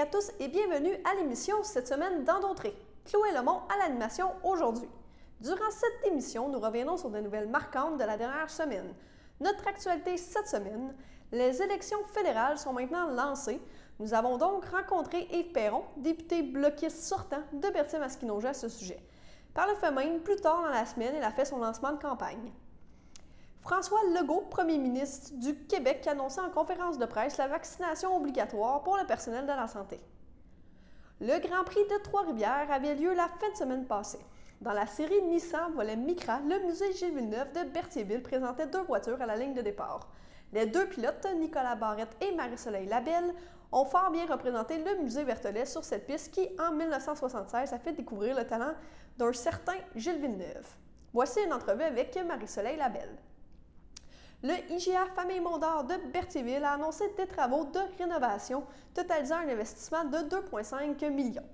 à tous et bienvenue à l'émission cette semaine dans d'Entrée. Chloé Lemont à l'animation aujourd'hui. Durant cette émission, nous reviendrons sur des nouvelles marquantes de la dernière semaine. Notre actualité cette semaine, les élections fédérales sont maintenant lancées. Nous avons donc rencontré Yves Perron, député bloquiste sortant de Berthier-Masquinongé à ce sujet. Par le fait même, plus tard dans la semaine, il a fait son lancement de campagne. François Legault, premier ministre du Québec, annonçait en conférence de presse la vaccination obligatoire pour le personnel de la santé. Le Grand Prix de Trois-Rivières avait lieu la fin de semaine passée. Dans la série Nissan volet Micra, le musée Gilles Villeneuve de Berthierville présentait deux voitures à la ligne de départ. Les deux pilotes, Nicolas Barrette et Marie-Soleil Labelle, ont fort bien représenté le musée Berthollet sur cette piste qui, en 1976, a fait découvrir le talent d'un certain Gilles Villeneuve. Voici une entrevue avec Marie-Soleil Labelle. Le IGA Famille Mondor de Berthierville a annoncé des travaux de rénovation totalisant un investissement de 2,5 millions.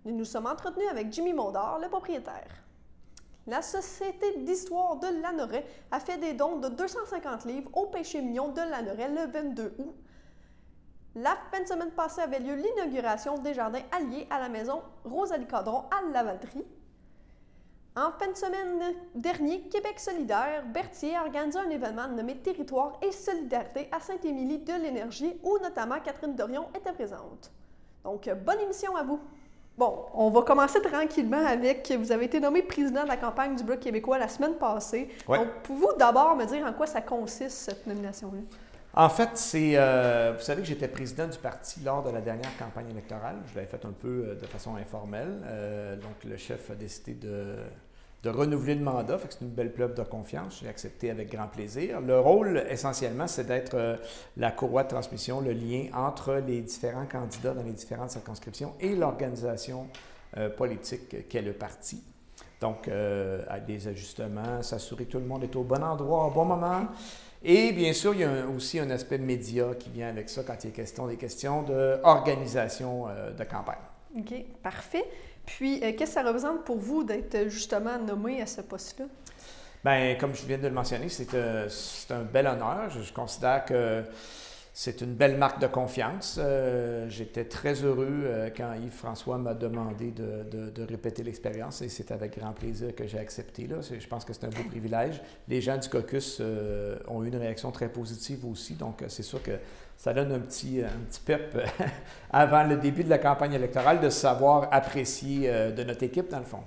Nous nous sommes entretenus avec Jimmy Mondor, le propriétaire. La Société d'histoire de Lanoret a fait des dons de 250 livres au péché mignon de Lanoret le 22 août. La fin de semaine passée avait lieu l'inauguration des jardins alliés à la maison Rosalie Cadron à Lavaltrie. En fin de semaine dernier, Québec solidaire, Berthier a organisé un événement nommé Territoire et Solidarité à Sainte-Émilie de l'Énergie où notamment Catherine Dorion était présente. Donc, bonne émission à vous! Bon, on va commencer tranquillement avec, vous avez été nommé président de la campagne du Bloc québécois la semaine passée. Ouais. Donc, pouvez-vous d'abord me dire en quoi ça consiste, cette nomination-là? En fait, c'est, vous savez que j'étais président du parti lors de la dernière campagne électorale. Je l'avais fait un peu de façon informelle. Donc, le chef a décidé de renouveler le mandat. Fait que c'est une belle preuve de confiance. J'ai accepté avec grand plaisir. Le rôle, essentiellement, c'est d'être la courroie de transmission, le lien entre les différents candidats dans les différentes circonscriptions et l'organisation politique qu'est le parti. Donc, à des ajustements, s'assurer que tout le monde est au bon endroit, au bon moment. Et bien sûr, il y a aussi un aspect média qui vient avec ça quand il est des questions d'organisation de campagne. OK, parfait. Puis, qu'est-ce que ça représente pour vous d'être justement nommé à ce poste-là? Bien, comme je viens de le mentionner, c'est un bel honneur. Je considère que c'est une belle marque de confiance. J'étais très heureux quand Yves-François m'a demandé de répéter l'expérience et c'est avec grand plaisir que j'ai accepté. Là. Je pense que c'est un beau privilège. Les gens du caucus ont eu une réaction très positive aussi, donc c'est sûr que ça donne un petit pep avant le début de la campagne électorale de savoir apprécier de notre équipe, dans le fond.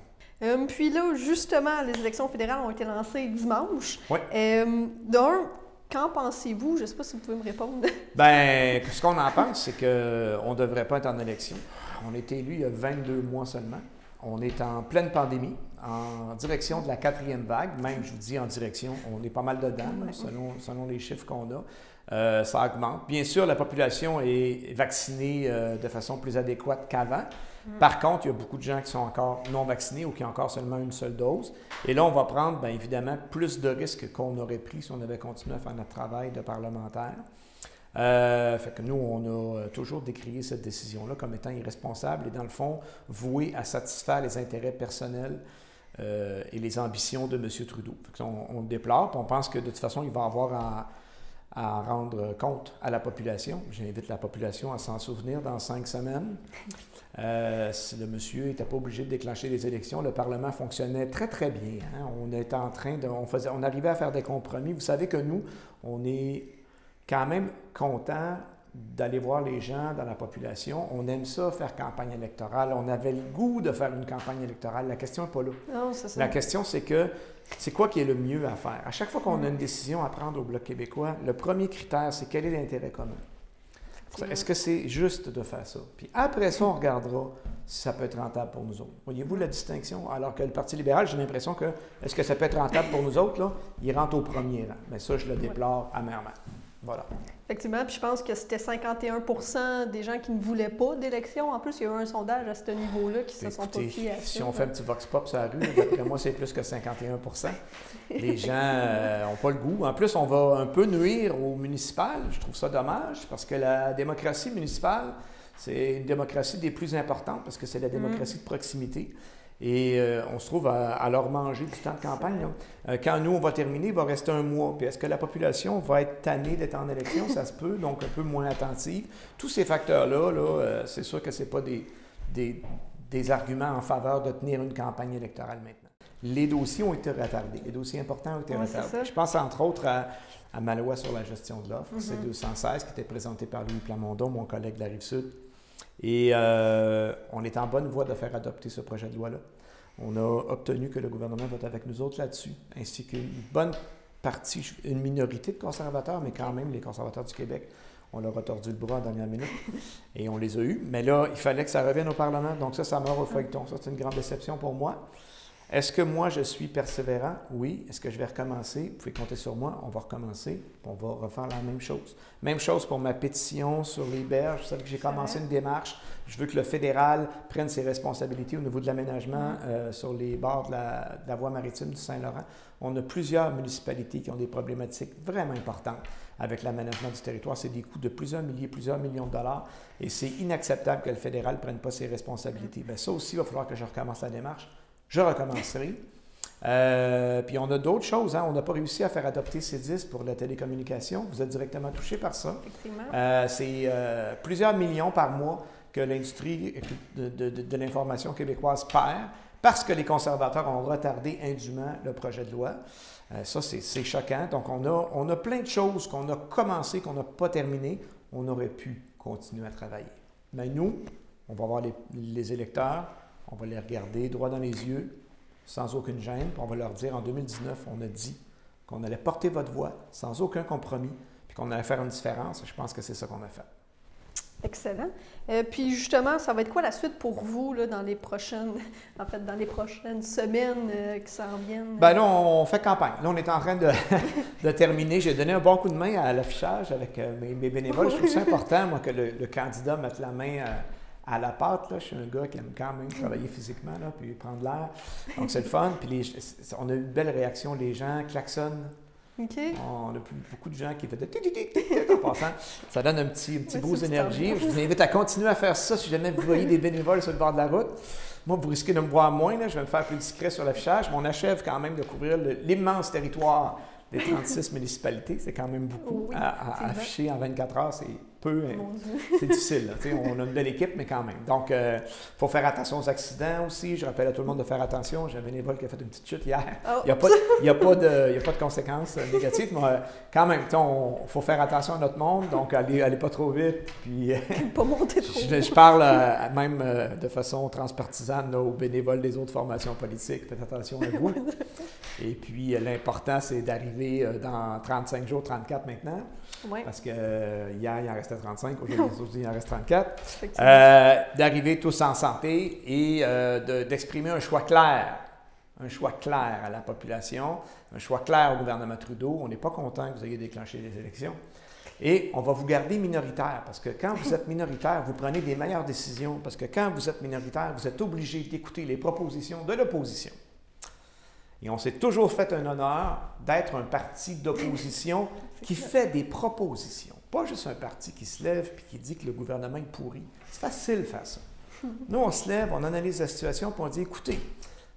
Puis là, justement, les élections fédérales ont été lancées dimanche. Oui. Qu'en pensez-vous? Je ne sais pas si vous pouvez me répondre. Bien, ce qu'on en pense, c'est qu'on ne devrait pas être en élection. On a été élu il y a 22 mois seulement. On est en pleine pandémie, en direction de la 4e vague. Même, je vous dis, en direction, on est pas mal dedans, selon les chiffres qu'on a. Ça augmente. Bien sûr, la population est vaccinée de façon plus adéquate qu'avant. Par contre, il y a beaucoup de gens qui sont encore non vaccinés ou qui ont encore seulement une seule dose. Et là, on va prendre, bien évidemment, plus de risques qu'on aurait pris si on avait continué à faire notre travail de parlementaire. Fait que nous, on a toujours décrié cette décision-là comme étant irresponsable et, dans le fond, vouée à satisfaire les intérêts personnels et les ambitions de M. Trudeau. Fait que on le déplore, puis on pense que, de toute façon, il va avoir à rendre compte à la population. J'invite la population à s'en souvenir dans 5 semaines. Si le monsieur n'était pas obligé de déclencher les élections, le Parlement fonctionnait très, très bien. Hein? On était en train on arrivait à faire des compromis. Vous savez que nous, on est quand même contents d'aller voir les gens dans la population. On aime ça, faire campagne électorale. On avait le goût de faire une campagne électorale. La question n'est pas là. Non, c'est ça. La question, c'est quoi qui est le mieux à faire? À chaque fois qu'on a une décision à prendre au Bloc québécois, le premier critère, c'est quel est l'intérêt commun? Est-ce que c'est juste de faire ça? Puis après ça, on regardera si ça peut être rentable pour nous autres. Voyez-vous la distinction? Alors que le Parti libéral, j'ai l'impression que, est-ce que ça peut être rentable pour nous autres? Là? Il rentre au premier rang. Mais ça, je le déplore amèrement. Voilà. Effectivement, puis je pense que c'était 51% des gens qui ne voulaient pas d'élection. En plus, il y a eu un sondage à ce niveau-là qui se sont pas fiés à ça. Si on fait un petit vox pop sur la rue, d'après moi, c'est plus que 51%. Les gens n'ont pas le goût. En plus, on va un peu nuire aux municipales. Je trouve ça dommage parce que la démocratie municipale, c'est une démocratie des plus importantes parce que c'est la démocratie de proximité. Et on se trouve à leur manger du temps de campagne. Quand nous, on va terminer, il va rester un mois. Puis est-ce que la population va être tannée d'être en élection? Ça se peut, donc un peu moins attentive. Tous ces facteurs-là, c'est sûr que ce n'est pas des arguments en faveur de tenir une campagne électorale maintenant. Les dossiers ont été retardés. Les dossiers importants ont été retardés. Je pense entre autres à ma loi sur la gestion de l'offre, C-216, qui était présentée par Louis Plamondon, mon collègue de la Rive-Sud. Et on est en bonne voie de faire adopter ce projet de loi-là. On a obtenu que le gouvernement vote avec nous autres là-dessus, ainsi qu'une bonne partie, une minorité de conservateurs, mais quand même les conservateurs du Québec. On leur a tordu le bras en dernière minute et on les a eus. Mais là, il fallait que ça revienne au Parlement. Donc ça meurt au feuilleton. Ça, c'est une grande déception pour moi. Est-ce que moi, je suis persévérant? Oui. Est-ce que je vais recommencer? Vous pouvez compter sur moi. On va recommencer. On va refaire la même chose. Même chose pour ma pétition sur les berges. Vous savez que j'ai commencé une démarche. Je veux que le fédéral prenne ses responsabilités au niveau de l'aménagement sur les bords de la voie maritime du Saint-Laurent. On a plusieurs municipalités qui ont des problématiques vraiment importantes avec l'aménagement du territoire. C'est des coûts de plusieurs millions de dollars. Et c'est inacceptable que le fédéral ne prenne pas ses responsabilités. Bien, ça aussi, il va falloir que je recommence la démarche. Je recommencerai. Puis on a d'autres choses. On n'a pas réussi à faire adopter C10 pour la télécommunication. Vous êtes directement touché par ça. Effectivement. C'est plusieurs millions par mois que l'industrie de l'information québécoise perd parce que les conservateurs ont retardé indûment le projet de loi. Ça, c'est choquant. Donc, on a plein de choses qu'on a commencé, qu'on n'a pas terminées. On aurait pu continuer à travailler. Mais nous, on va voir les électeurs. On va les regarder droit dans les yeux, sans aucune gêne, puis on va leur dire, en 2019, on a dit qu'on allait porter votre voix sans aucun compromis, puis qu'on allait faire une différence. Je pense que c'est ça qu'on a fait. Excellent. Puis justement, ça va être quoi la suite pour vous là, dans les prochaines semaines qui s'en viennent? Bien là, on fait campagne. Là, on est en train de terminer. J'ai donné un bon coup de main à l'affichage avec mes bénévoles. Je trouve ça important, moi, que le candidat mette la main à la pâte. Là. Je suis un gars qui aime quand même travailler physiquement, là, puis prendre l'air. Donc, c'est le fun. Puis on a eu une belle réaction. Les gens klaxonnent. Okay. On a beaucoup de gens qui faisaient en passant. Ça donne un petit boost d'énergie. Je vous invite à continuer à faire ça si jamais vous voyez des bénévoles sur le bord de la route. Moi, vous risquez de me voir moins. Là. Je vais me faire plus discret sur l'affichage. Mais on achève quand même de couvrir l'immense territoire des 36 municipalités. C'est quand même beaucoup à afficher en 24 heures. C'est peu. C'est difficile. Là. On a une belle équipe, mais quand même. Donc, il faut faire attention aux accidents aussi. Je rappelle à tout le monde de faire attention. J'ai un bénévole qui a fait une petite chute hier. Il n'y a pas de conséquences négatives, mais quand même, il faut faire attention à notre monde. Donc, allez pas trop vite. Puis, pas monter trop vite. Je parle même de façon transpartisane là, aux bénévoles des autres formations politiques. Faites attention à vous. Et puis, l'important, c'est d'arriver dans 35 jours, 34 maintenant. Oui. Parce que hier, il en restait 35, aujourd'hui, il en reste 34. D'arriver tous en santé et d'exprimer un choix clair à la population, un choix clair au gouvernement Trudeau. On n'est pas content que vous ayez déclenché les élections. Et on va vous garder minoritaire, parce que quand vous êtes minoritaire, vous prenez des meilleures décisions, parce que quand vous êtes minoritaire, vous êtes obligé d'écouter les propositions de l'opposition. Et on s'est toujours fait un honneur d'être un parti d'opposition qui fait des propositions. Pas juste un parti qui se lève et qui dit que le gouvernement est pourri. C'est facile de faire ça. Nous, on se lève, on analyse la situation et on dit, écoutez,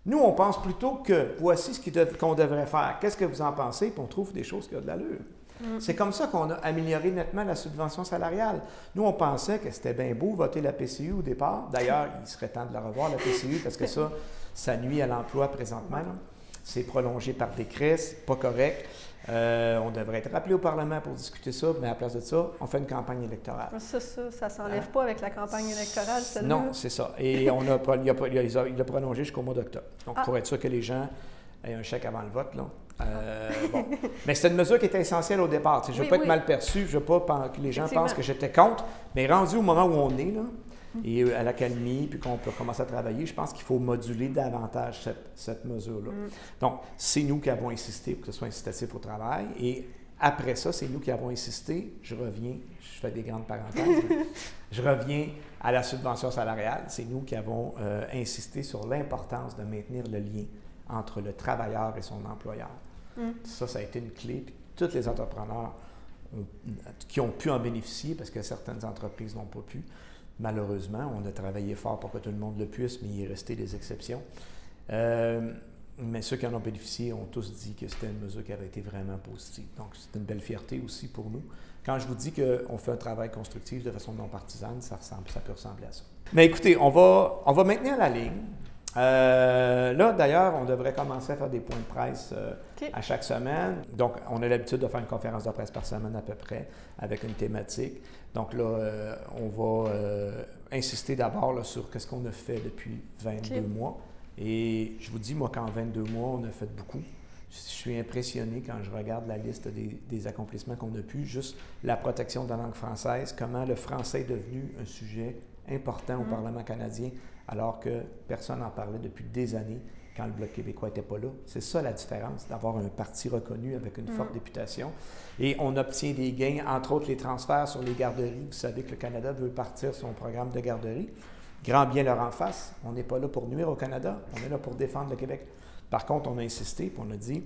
nous, on pense plutôt que voici ce qu'on devrait faire. Qu'est-ce que vous en pensez? Puis on trouve des choses qui ont de l'allure. C'est comme ça qu'on a amélioré nettement la subvention salariale. Nous, on pensait que c'était bien beau voter la PCU au départ. D'ailleurs, il serait temps de la revoir, la PCU, parce que ça nuit à l'emploi présentement. Là. C'est prolongé par décret, c'est pas correct. On devrait être rappelé au Parlement pour discuter ça, mais à la place de ça, on fait une campagne électorale. Ça s'enlève pas avec la campagne électorale, celle-là? Non, c'est ça. Et il a prolongé jusqu'au mois d'octobre. Donc, pour être sûr que les gens aient un chèque avant le vote, là. Bon. Mais c'est une mesure qui était essentielle au départ. Je ne veux pas être mal perçu, je ne veux pas que les gens pensent que j'étais contre, mais rendu au moment où on est, là, et à l'accalmie, puis qu'on peut commencer à travailler, je pense qu'il faut moduler davantage cette mesure-là. Donc, c'est nous qui avons insisté pour que ce soit incitatif au travail, et après ça, c'est nous qui avons insisté, je fais des grandes parenthèses, je reviens à la subvention salariale, c'est nous qui avons insisté sur l'importance de maintenir le lien entre le travailleur et son employeur. Ça a été une clé, puis tous les entrepreneurs qui ont pu en bénéficier, parce que certaines entreprises n'ont pas pu, Malheureusement, on a travaillé fort pour que tout le monde le puisse, mais il est resté des exceptions. Mais ceux qui en ont bénéficié ont tous dit que c'était une mesure qui avait été vraiment positive. Donc, c'est une belle fierté aussi pour nous. Quand je vous dis qu'on fait un travail constructif de façon non partisane, ça peut ressembler à ça. Mais écoutez, on va maintenir la ligne. Là, d'ailleurs, on devrait commencer à faire des points de presse à chaque semaine. Donc, on a l'habitude de faire une conférence de presse par semaine à peu près, avec une thématique. Donc là, on va insister d'abord sur ce qu'on a fait depuis 22 mois. Et je vous dis, moi, qu'en 22 mois, on a fait beaucoup. Je suis impressionné quand je regarde la liste des accomplissements qu'on a pu. Juste la protection de la langue française, comment le français est devenu un sujet important au Parlement canadien, alors que personne n'en parlait depuis des années quand le Bloc québécois n'était pas là. C'est ça la différence, d'avoir un parti reconnu avec une forte réputation. Et on obtient des gains, entre autres les transferts sur les garderies. Vous savez que le Canada veut partir son programme de garderie. Grand bien leur en face. On n'est pas là pour nuire au Canada, on est là pour défendre le Québec. Par contre, on a insisté et on a dit,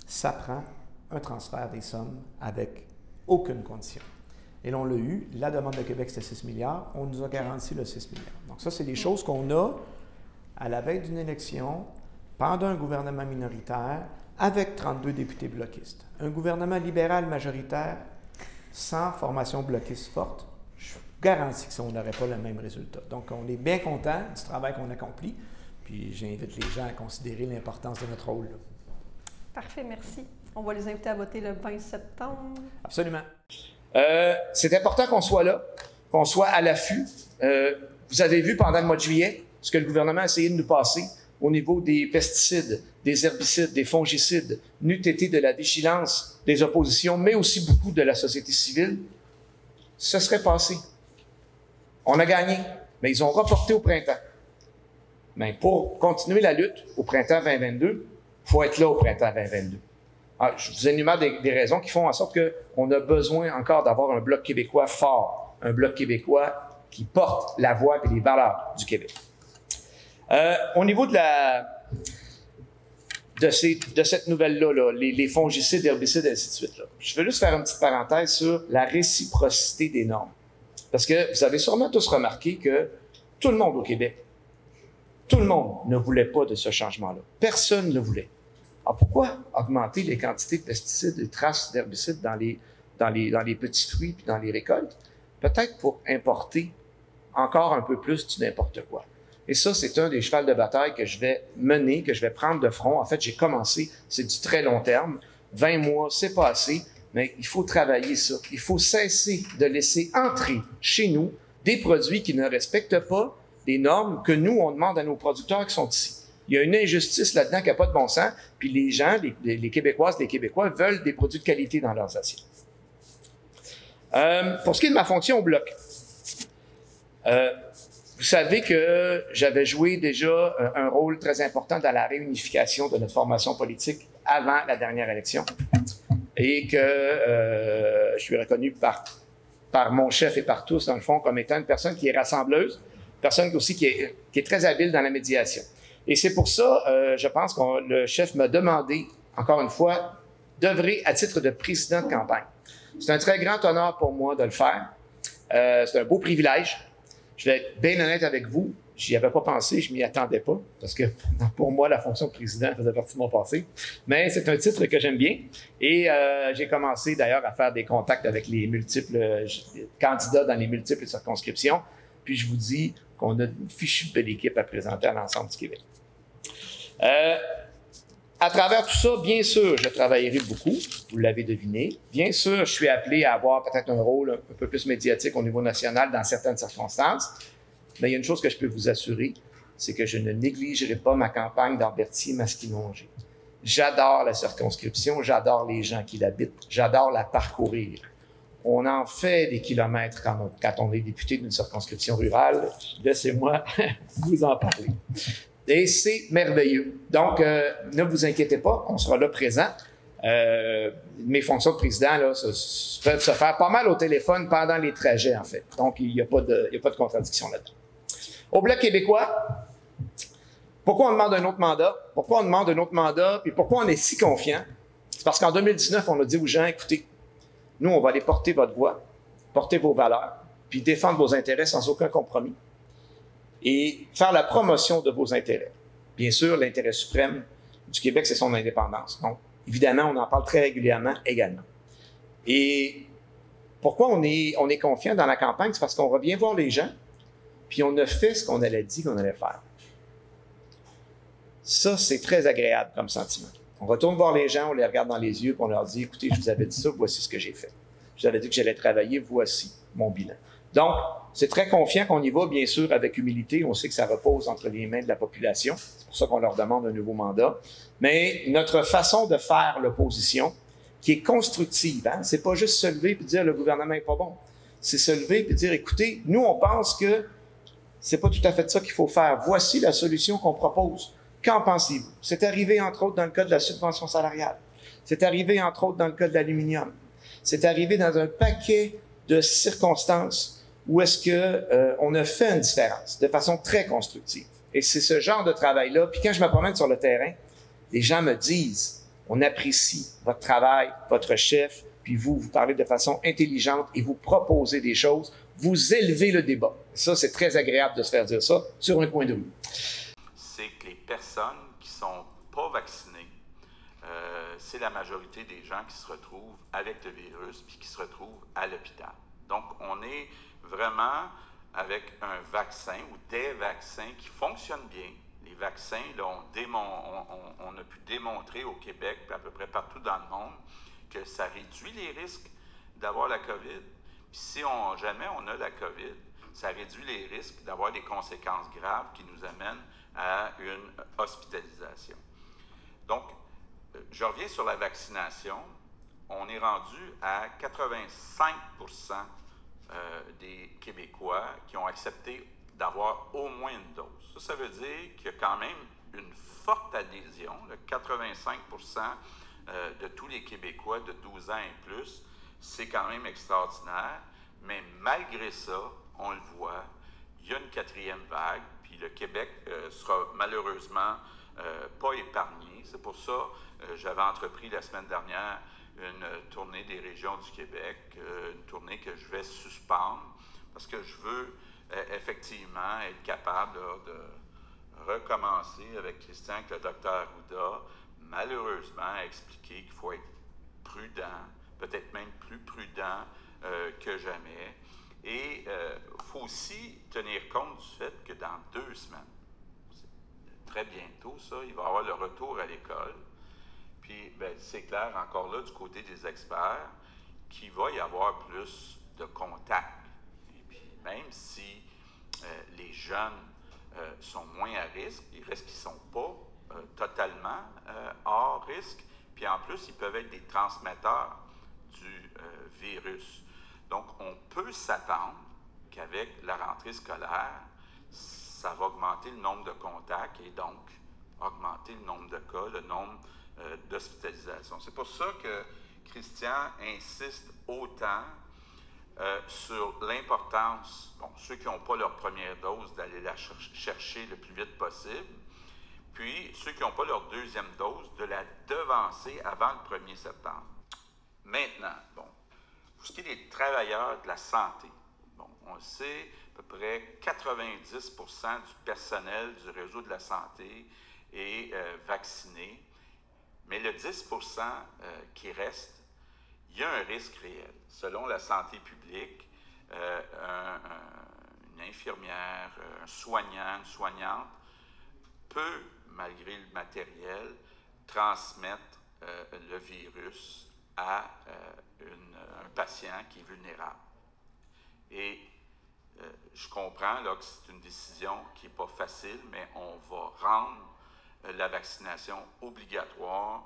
ça prend un transfert des sommes avec aucune condition. Et là, on l'a eu. La demande de Québec, c'était 6 milliards. On nous a garanti le 6 milliards. Donc ça, c'est des choses qu'on a à la veille d'une élection, pendant un gouvernement minoritaire, avec 32 députés bloquistes. Un gouvernement libéral majoritaire, sans formation bloquiste forte, je vous garantis que ça, on n'aurait pas le même résultat. Donc, on est bien content du travail qu'on accomplit. Puis j'invite les gens à considérer l'importance de notre rôle. Parfait, merci. On va les inviter à voter le 20 septembre. Absolument. C'est important qu'on soit là, qu'on soit à l'affût. Vous avez vu pendant le mois de juillet ce que le gouvernement a essayé de nous passer au niveau des pesticides, des herbicides, des fongicides, n'eût été de la vigilance des oppositions, mais aussi beaucoup de la société civile. Ce serait passé. On a gagné, mais ils ont reporté au printemps. Mais pour continuer la lutte au printemps 2022, il faut être là au printemps 2022. Alors, je vous énumère des raisons qui font en sorte qu'on a besoin encore d'avoir un Bloc québécois fort, un Bloc québécois qui porte la voix et les valeurs du Québec. Au niveau de cette nouvelle-là, les fongicides, herbicides, et ainsi de suite, là, je veux juste faire une petite parenthèse sur la réciprocité des normes. Parce que vous avez sûrement tous remarqué que tout le monde au Québec, tout le monde ne voulait pas de ce changement-là. Personne ne le voulait. Alors pourquoi augmenter les quantités de pesticides et de traces d'herbicides dans les petits fruits et dans les récoltes? Peut-être pour importer encore un peu plus du n'importe quoi. Et ça, c'est un des chevals de bataille que je vais mener, que je vais prendre de front. En fait, j'ai commencé, c'est du très long terme. 20 mois, c'est pas assez, mais il faut travailler ça. Il faut cesser de laisser entrer chez nous des produits qui ne respectent pas des normes que nous, on demande à nos producteurs qui sont ici. Il y a une injustice là-dedans qui n'a pas de bon sens, puis les gens, les Québécoises, les Québécois veulent des produits de qualité dans leurs assiettes. Pour ce qui est de ma fonction au Bloc, vous savez que j'avais joué déjà un rôle très important dans la réunification de notre formation politique avant la dernière élection et que je suis reconnu par mon chef et par tous, dans le fond, comme étant une personne qui est rassembleuse, une personne aussi qui est très habile dans la médiation. Et c'est pour ça, je pense que le chef m'a demandé, encore une fois, d'œuvrer à titre de président de campagne. C'est un très grand honneur pour moi de le faire. C'est un beau privilège. Je vais être bien honnête avec vous. J'y avais pas pensé, je m'y attendais pas, parce que pour moi, la fonction de président faisait partie de mon passé. Mais c'est un titre que j'aime bien. Et j'ai commencé d'ailleurs à faire des contacts avec les multiples candidats dans les multiples circonscriptions. Puis je vous dis qu'on a une fichue belle équipe à présenter à l'ensemble du Québec. À travers tout ça, bien sûr, je travaillerai beaucoup, vous l'avez deviné. Bien sûr, je suis appelé à avoir peut-être un rôle un peu plus médiatique au niveau national dans certaines circonstances. Mais il y a une chose que je peux vous assurer, c'est que je ne négligerai pas ma campagne d'Albertier-Masquinongé. J'adore la circonscription, j'adore les gens qui l'habitent, j'adore la parcourir. On en fait des kilomètres quand on est député d'une circonscription rurale. Laissez-moi vous en parler. Et c'est merveilleux. Donc, ne vous inquiétez pas, on sera là présent. Mes fonctions de président là, peuvent se faire pas mal au téléphone pendant les trajets, en fait. Donc, il n'y a pas de contradiction là-dedans. Au Bloc québécois, pourquoi on demande un autre mandat? Pourquoi on demande un autre mandat? Puis pourquoi on est si confiant? C'est parce qu'en 2019, on a dit aux gens, écoutez, nous, on va aller porter votre voix, porter vos valeurs. puis défendre vos intérêts sans aucun compromis et faire la promotion de vos intérêts. Bien sûr, l'intérêt suprême du Québec, c'est son indépendance. Donc, évidemment, on en parle très régulièrement également. Et pourquoi on est confiant dans la campagne? C'est parce qu'on revient voir les gens, puis on a fait ce qu'on allait dire qu'on allait faire. Ça, c'est très agréable comme sentiment. On retourne voir les gens, on les regarde dans les yeux, puis on leur dit, écoutez, je vous avais dit ça, voici ce que j'ai fait. Je vous avais dit que j'allais travailler, voici mon bilan. Donc, c'est très confiant qu'on y va, bien sûr, avec humilité. On sait que ça repose entre les mains de la population. C'est pour ça qu'on leur demande un nouveau mandat. Mais notre façon de faire l'opposition, qui est constructive, hein, c'est pas juste se lever et dire le gouvernement est pas bon. C'est se lever et dire, écoutez, nous, on pense que c'est pas tout à fait ça qu'il faut faire. Voici la solution qu'on propose. Qu'en pensez-vous? C'est arrivé, entre autres, dans le cas de la subvention salariale. C'est arrivé, entre autres, dans le cas de l'aluminium. C'est arrivé dans un paquet de circonstances où est-ce que on a fait une différence de façon très constructive. Et c'est ce genre de travail-là. Puis quand je me promène sur le terrain, les gens me disent, on apprécie votre travail, votre chef, puis vous parlez de façon intelligente et vous proposez des choses, vous élevez le débat. Ça, c'est très agréable de se faire dire ça sur un coin de rue. C'est que les personnes qui sont pas vaccinées, c'est la majorité des gens qui se retrouvent avec le virus puis qui se retrouvent à l'hôpital. Donc, on est vraiment avec un vaccin ou des vaccins qui fonctionnent bien. Les vaccins, là, on a pu démontrer au Québec et à peu près partout dans le monde que ça réduit les risques d'avoir la COVID. Puis si jamais on a la COVID, ça réduit les risques d'avoir des conséquences graves qui nous amènent à une hospitalisation. Donc, je reviens sur la vaccination. On est rendu à 85% des Québécois qui ont accepté d'avoir au moins une dose. Ça veut dire qu'il y a quand même une forte adhésion, 85% de tous les Québécois de 12 ans et plus. C'est quand même extraordinaire, mais malgré ça, on le voit, il y a une quatrième vague, puis le Québec sera malheureusement pas épargné. C'est pour ça que j'avais entrepris la semaine dernière une tournée des régions du Québec, une tournée que je vais suspendre, parce que je veux effectivement être capable là, de recommencer avec Christian, avec le docteur Arruda, malheureusement expliquer qu'il faut être prudent, peut-être même plus prudent que jamais. Et il faut aussi tenir compte du fait que dans 2 semaines, très bientôt ça, il va y avoir le retour à l'école. Puis ben, c'est clair, encore là, du côté des experts, qu'il va y avoir plus de contacts. Et puis même si les jeunes sont moins à risque, il reste qu'ils ne sont pas totalement hors risque. Puis en plus, ils peuvent être des transmetteurs du virus. Donc, on peut s'attendre qu'avec la rentrée scolaire, ça va augmenter le nombre de contacts et donc augmenter le nombre de cas, le nombre d'hospitalisations. C'est pour ça que Christian insiste autant sur l'importance, bon, ceux qui n'ont pas leur première dose, d'aller la chercher le plus vite possible, puis ceux qui n'ont pas leur deuxième dose, de la devancer avant le 1er septembre. Maintenant, bon, pour ce qui est des travailleurs de la santé, bon, on le sait, à peu près 90% du personnel du réseau de la santé est vacciné, mais le 10% qui reste, il y a un risque réel. Selon la santé publique, une infirmière, un soignant, une soignante peut, malgré le matériel, transmettre le virus à un patient qui est vulnérable. Et je comprends là, que c'est une décision qui n'est pas facile, mais on va rendre la vaccination obligatoire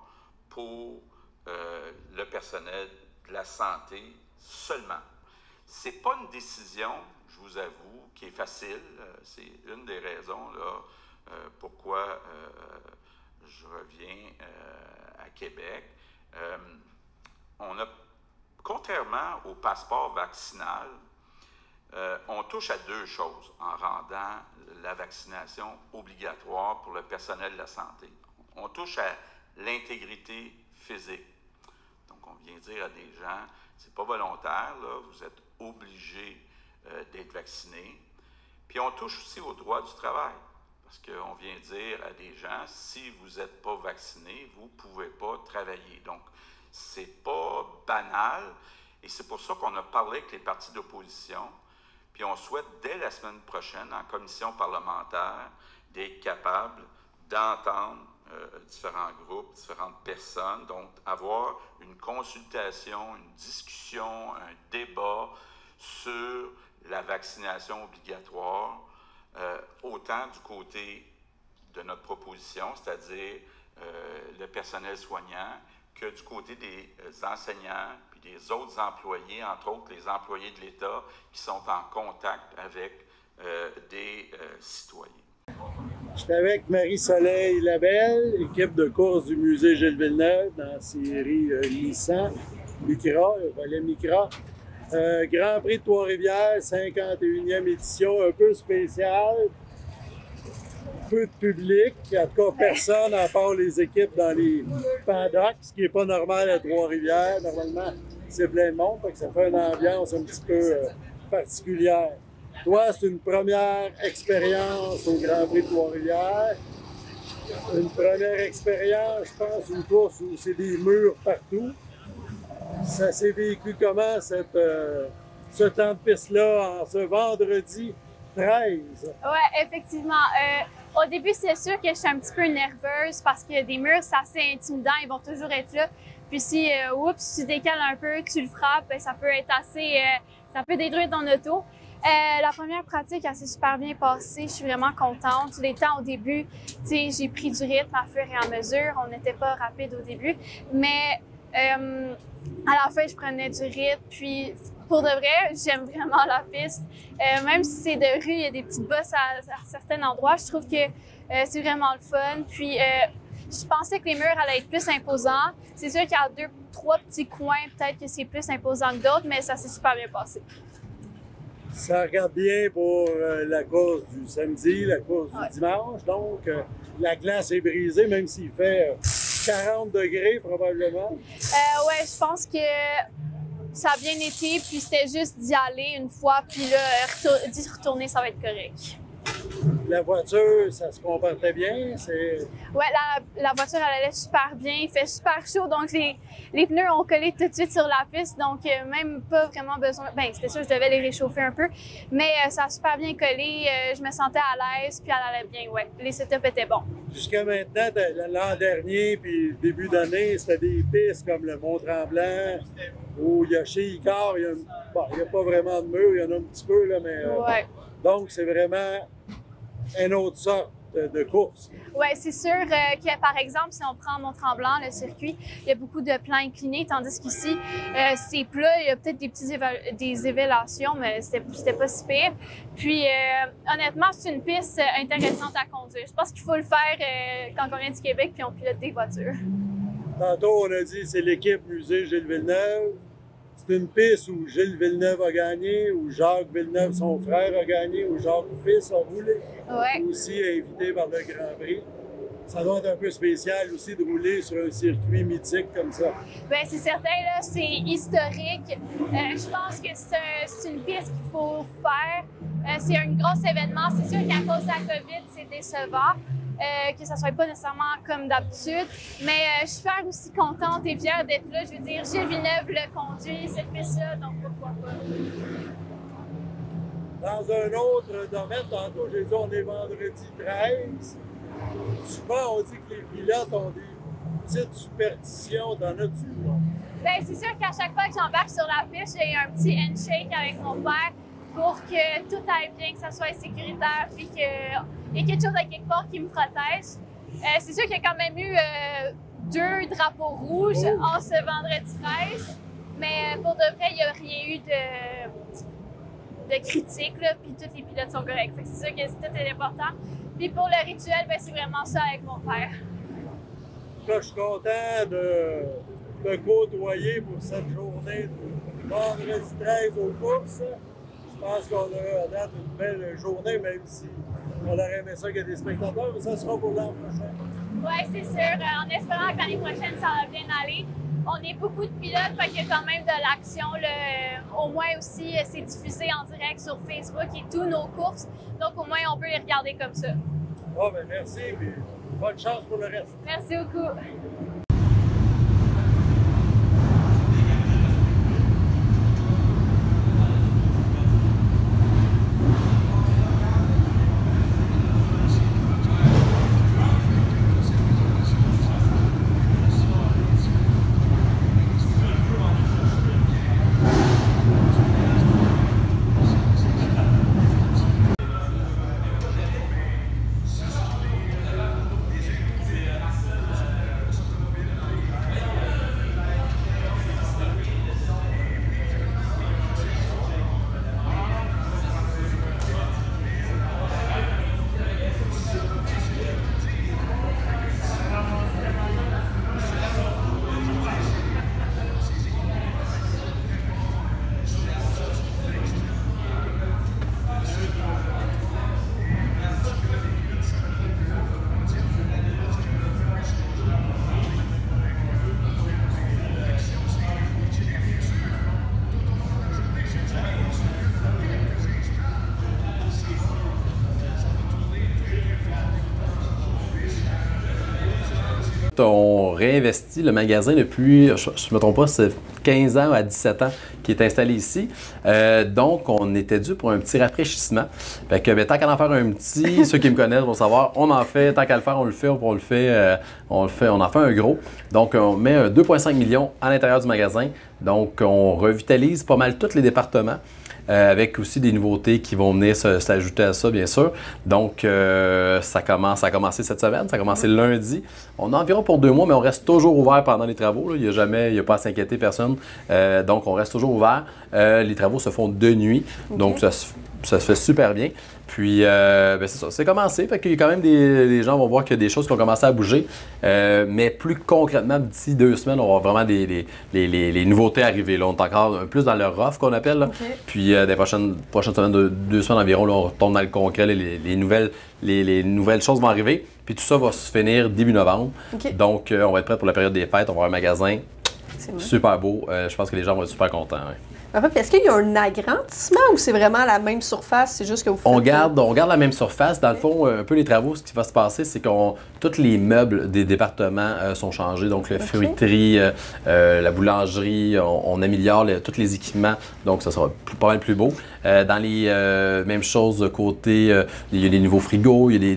pour le personnel de la santé seulement. Ce n'est pas une décision, je vous avoue, qui est facile. C'est une des raisons là, pourquoi je reviens à Québec. Contrairement au passeport vaccinal, on touche à 2 choses en rendant la vaccination obligatoire pour le personnel de la santé. On touche à l'intégrité physique. Donc, on vient dire à des gens, c'est pas volontaire, là, vous êtes obligés vaccinés. Puis on touche aussi au droit du travail, parce qu'on vient dire à des gens, si vous n'êtes pas vacciné, vous ne pouvez pas travailler. Donc, c'est pas banal, et c'est pour ça qu'on a parlé avec les partis d'opposition, puis on souhaite, dès la semaine prochaine, en commission parlementaire, d'être capable d'entendre différents groupes, différentes personnes, donc avoir une consultation, une discussion, un débat sur la vaccination obligatoire, autant du côté de notre proposition, c'est-à-dire le personnel soignant, que du côté des enseignants puis des autres employés, entre autres les employés de l'État qui sont en contact avec des citoyens. J'étais avec Marie-Soleil Labelle, équipe de course du musée Gilles Villeneuve dans la série Nissan, Micra, le volet Micra. Grand Prix de Trois-Rivières, 51e édition, un peu spéciale. Peu de public, en tout cas personne à part les équipes dans les paddocks, ce qui n'est pas normal à Trois-Rivières. Normalement, c'est plein de monde, donc ça fait une ambiance un petit peu particulière. Toi, c'est une première expérience au Grand Prix de Trois-Rivières. Une première expérience, je pense, une course où c'est des murs partout. Ça s'est vécu comment, ce temps de piste-là, en ce vendredi 13? Oui, effectivement. Au début, c'est sûr que je suis un petit peu nerveuse parce que des murs, c'est assez intimidant, ils vont toujours être là. Puis si, tu décales un peu, tu le frappes, ça peut être assez... ça peut détruire ton auto. La première pratique, elle s'est super bien passée. Je suis vraiment contente. Les temps au début, j'ai pris du rythme à fur et à mesure. On n'était pas rapide au début, mais à la fin, je prenais du rythme. Puis, pour de vrai, j'aime vraiment la piste. Même si c'est de rue, il y a des petites bosses à certains endroits. Je trouve que c'est vraiment le fun. Puis, je pensais que les murs allaient être plus imposants. C'est sûr qu'il y a 2-3 petits coins, peut-être que c'est plus imposant que d'autres, mais ça s'est super bien passé. Ça regarde bien pour la course du samedi, la course du dimanche. Donc, la glace est brisée, même s'il fait 40 degrés probablement. Oui, je pense que ça a bien été, puis c'était juste d'y aller une fois, puis là, d'y retourner, ça va être correct. La voiture, ça se comportait bien? Oui, la voiture, elle allait super bien. Il fait super chaud, donc les pneus ont collé tout de suite sur la piste, donc même pas vraiment besoin... Bien, c'était sûr, je devais les réchauffer un peu, mais ça a super bien collé. Je me sentais à l'aise, puis elle allait bien, ouais. Les setups étaient bons. Jusqu'à maintenant, l'an dernier, puis début d'année, c'était des pistes comme le Mont-Tremblant, où il y a chez Icare, il n'y a pas vraiment de mur, il y en a un petit peu, là, mais... Ouais. Donc, c'est vraiment une autre sorte de course. Oui, c'est sûr que, par exemple, si on prend Mont-Tremblant, le circuit, il y a beaucoup de plans inclinés, tandis qu'ici, c'est plat, il y a peut-être des élévations, mais c'était pas si pire. Puis, honnêtement, c'est une piste intéressante à conduire. Je pense qu'il faut le faire quand on vient du Québec puis on pilote des voitures. Tantôt, on a dit c'est l'équipe musée Gilles Villeneuve. C'est une piste où Gilles Villeneuve a gagné, où Jacques Villeneuve, son frère, a gagné, où Jacques Fils a roulé. Ouais. Aussi invité par le Grand Prix. Ça doit être un peu spécial aussi de rouler sur un circuit mythique comme ça. Bien, c'est certain, là, c'est historique. Je pense que c'est une piste qu'il faut faire. C'est un gros événement. C'est sûr qu'à cause de la COVID, c'est décevant. Que ça ne soit pas nécessairement comme d'habitude. Mais je suis super aussi contente et fière d'être là. Je veux dire, Gilles Villeneuve le conduit, cette piste-là, donc pourquoi pas. Dans un autre domaine, tantôt, j'ai dit on est vendredi 13. Souvent, on dit que les pilotes ont des petites superstitions. T'en as-tu? Bien, c'est sûr qu'à chaque fois que j'embarque sur la piste, j'ai un petit handshake avec mon père pour que tout aille bien, que ça soit sécuritaire, puis qu'il y ait quelque chose à quelque part qui me protège. C'est sûr qu'il y a quand même eu 2 drapeaux rouges en ce vendredi 13, mais pour de vrai, il n'y a rien eu de critique, là, puis tous les pilotes sont corrects. C'est sûr que tout est important. Puis pour le rituel, ben, c'est vraiment ça avec mon père. Là, je suis content de te côtoyer pour cette journée du vendredi 13 aux courses. Je pense qu'on a à date une belle journée, même si on aurait aimé ça qu'il y ait des spectateurs, mais ça sera pour l'an prochain. Oui, c'est sûr. En espérant que l'année prochaine, ça va bien aller. on est beaucoup de pilotes, fait qu'il y a quand même de l'action. Au moins aussi, c'est diffusé en direct sur Facebook et tous nos courses. Donc, au moins, on peut les regarder comme ça. Oh, ben merci, puis bonne chance pour le reste. Merci beaucoup. On réinvestit le magasin depuis, je ne me trompe pas, c'est 15 ans à 17 ans qui est installé ici. Donc, on était dû pour un petit rafraîchissement. Fait que, tant qu'à en faire un petit, ceux qui me connaissent vont savoir, on en fait, tant qu'à le faire, on en fait un gros. Donc, on met 2,5 millions à l'intérieur du magasin. Donc, on revitalise pas mal tous les départements. Avec aussi des nouveautés qui vont venir s'ajouter à ça, bien sûr. Donc, ça a commencé cette semaine, ça a commencé lundi. On a environ pour 2 mois, mais on reste toujours ouvert pendant les travaux. Là. Il n'y a pas à s'inquiéter personne. Donc, on reste toujours ouvert. Les travaux se font de nuit, donc ça se fait super bien. Puis, c'est ça, c'est commencé. Fait qu'il y a quand même les gens vont voir qu'il y a des choses qui ont commencé à bouger. Mais plus concrètement, d'ici 2 semaines, on va vraiment les nouveautés arriver. Là, on est encore plus dans le rough qu'on appelle. Là. Puis, des prochaines semaines, 2 semaines environ, là, on retourne dans le concret. Les nouvelles choses vont arriver. Puis, tout ça va se finir début novembre. Donc, on va être prêt pour la période des fêtes. On va avoir un magasin super beau. Je pense que les gens vont être super contents. Ouais. Est-ce qu'il y a un agrandissement ou c'est vraiment la même surface? C'est juste que vous faites... On garde la même surface. Dans le fond, un peu les travaux, ce qui va se passer, c'est que tous les meubles des départements sont changés. Donc, la fruiterie, la boulangerie, on améliore tous les équipements. Donc, ça sera pas mal plus beau. Dans les mêmes choses côté, il y a des nouveaux frigos, il y a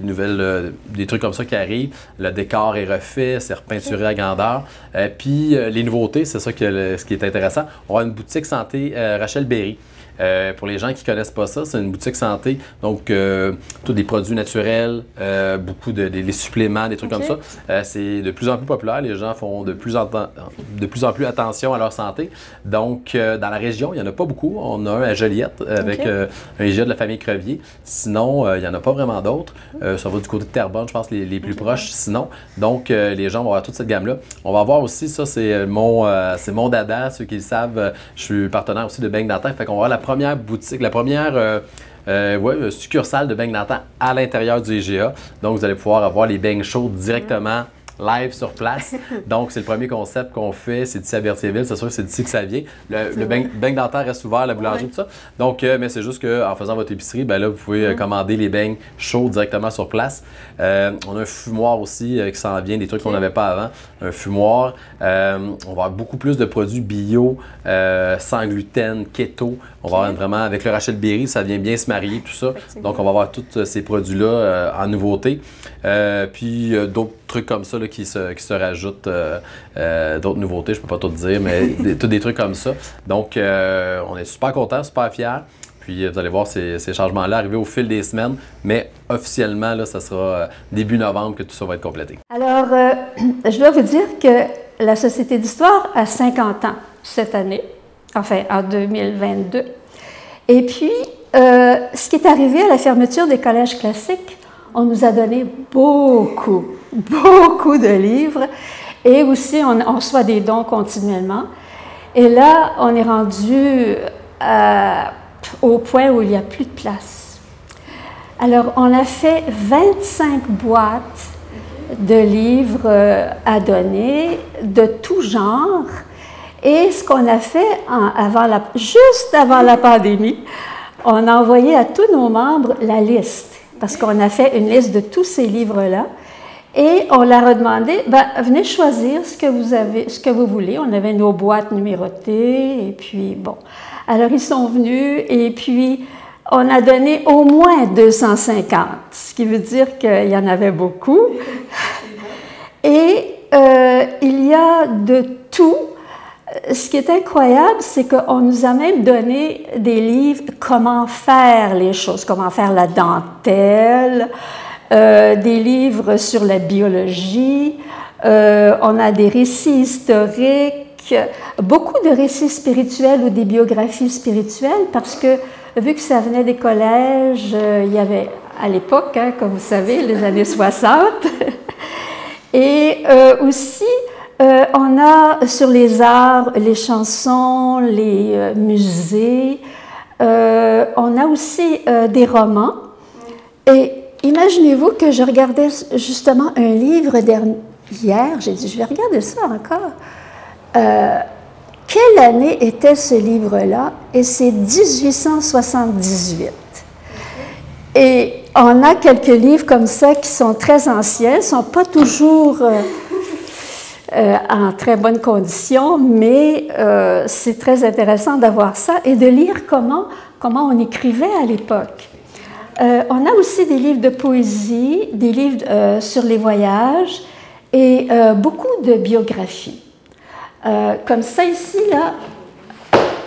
des trucs comme ça qui arrivent. Le décor est refait, c'est repeinturé à grandeur. Puis, les nouveautés, c'est ça ce qui est intéressant. On aura une boutique santé Rachel Berry. Pour les gens qui ne connaissent pas ça, c'est une boutique santé. Donc, tous des produits naturels, beaucoup des suppléments, des trucs comme ça. C'est de plus en plus populaire. Les gens font de plus en plus attention à leur santé. Donc, dans la région, il n'y en a pas beaucoup. On a un à Joliette avec un IGA de la famille Crevier. Sinon, il n'y en a pas vraiment d'autres. Ça va du côté de Terrebonne, je pense, les plus proches. Sinon, donc, les gens vont avoir toute cette gamme-là. On va avoir aussi, ça, c'est mon dada. Ceux qui le savent, je suis partenaire aussi de Beigne Dantin. Fait qu'on va avoir la première boutique, la première succursale de beignes Dantin à l'intérieur du IGA. Donc, vous allez pouvoir avoir les beignes chauds directement live sur place. Donc, c'est le premier concept qu'on fait. C'est d'ici à Berthierville. C'est sûr que c'est d'ici que ça vient. Le beignes Dantin reste ouvert, la boulangerie, tout ça. Donc, mais c'est juste qu'en faisant votre épicerie, ben là, vous pouvez commander les beignes chauds directement sur place. On a un fumoir aussi qui s'en vient, des trucs qu'on n'avait pas avant. Un fumoir. On va avoir beaucoup plus de produits bio, sans gluten, keto. On va avoir vraiment, avec le Rachel Berry, ça vient bien se marier, tout ça. Donc, on va avoir tous ces produits-là en nouveauté. Puis, d'autres trucs comme ça là, qui se rajoutent, d'autres nouveautés, je peux pas tout dire, mais des trucs comme ça. Donc, on est super contents, super fiers. Puis, vous allez voir ces changements-là arriver au fil des semaines. Mais officiellement, là, ça sera début novembre que tout ça va être complété. Alors, je dois vous dire que la Société d'Histoire a 50 ans cette année, enfin en 2022. Et puis, ce qui est arrivé à la fermeture des collèges classiques, on nous a donné beaucoup de livres et aussi on reçoit des dons continuellement. Et là, on est rendu au point où il n'y a plus de place. Alors, on a fait 25 boîtes de livres à donner, de tout genre. Et ce qu'on a fait juste avant la pandémie, on a envoyé à tous nos membres la liste, parce qu'on a fait une liste de tous ces livres-là. Et on leur a demandé, venez choisir ce que vous voulez. On avait nos boîtes numérotées, et puis bon. Alors, ils sont venus, et puis on a donné au moins 250, ce qui veut dire qu'il y en avait beaucoup. Et il y a de tout. Ce qui est incroyable, c'est qu'on nous a même donné des livres comment faire les choses, comment faire la dentelle, des livres sur la biologie, on a des récits historiques, beaucoup de récits spirituels ou des biographies spirituelles, parce que vu que ça venait des collèges, il y avait à l'époque, hein, comme vous savez, les années 60, et aussi on a sur les arts, les chansons, les musées, on a aussi des romans. Et imaginez-vous que je regardais justement un livre hier, j'ai dit, je vais regarder ça encore. Quelle année était ce livre-là? Et c'est 1878. Et on a quelques livres comme ça qui sont très anciens, ne sont pas toujours en très bonne condition, mais c'est très intéressant d'avoir ça et de lire comment on écrivait à l'époque. On a aussi des livres de poésie, des livres sur les voyages et beaucoup de biographies. Comme ça ici, là,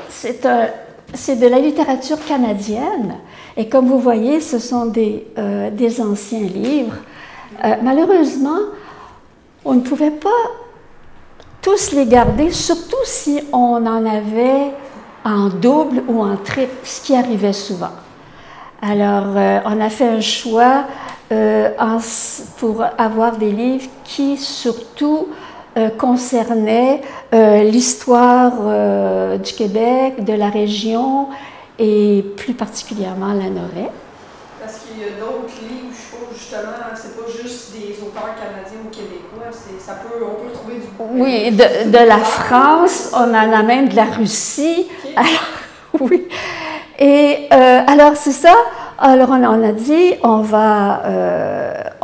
c'est de la littérature canadienne. Et comme vous voyez, ce sont des anciens livres. Malheureusement, on ne pouvait pas tous les garder, surtout si on en avait en double ou en triple, ce qui arrivait souvent. Alors, on a fait un choix pour avoir des livres qui, surtout, concernaient l'histoire du Québec, de la région et plus particulièrement la Noret. Parce qu'il y a d'autres livres, je trouve, justement, c'est pas juste des auteurs canadiens ou québécois, on peut trouver du... Oui, de la France, on en a même de la Russie. Okay. Alors, oui. Et alors, c'est ça. Alors, on a dit, on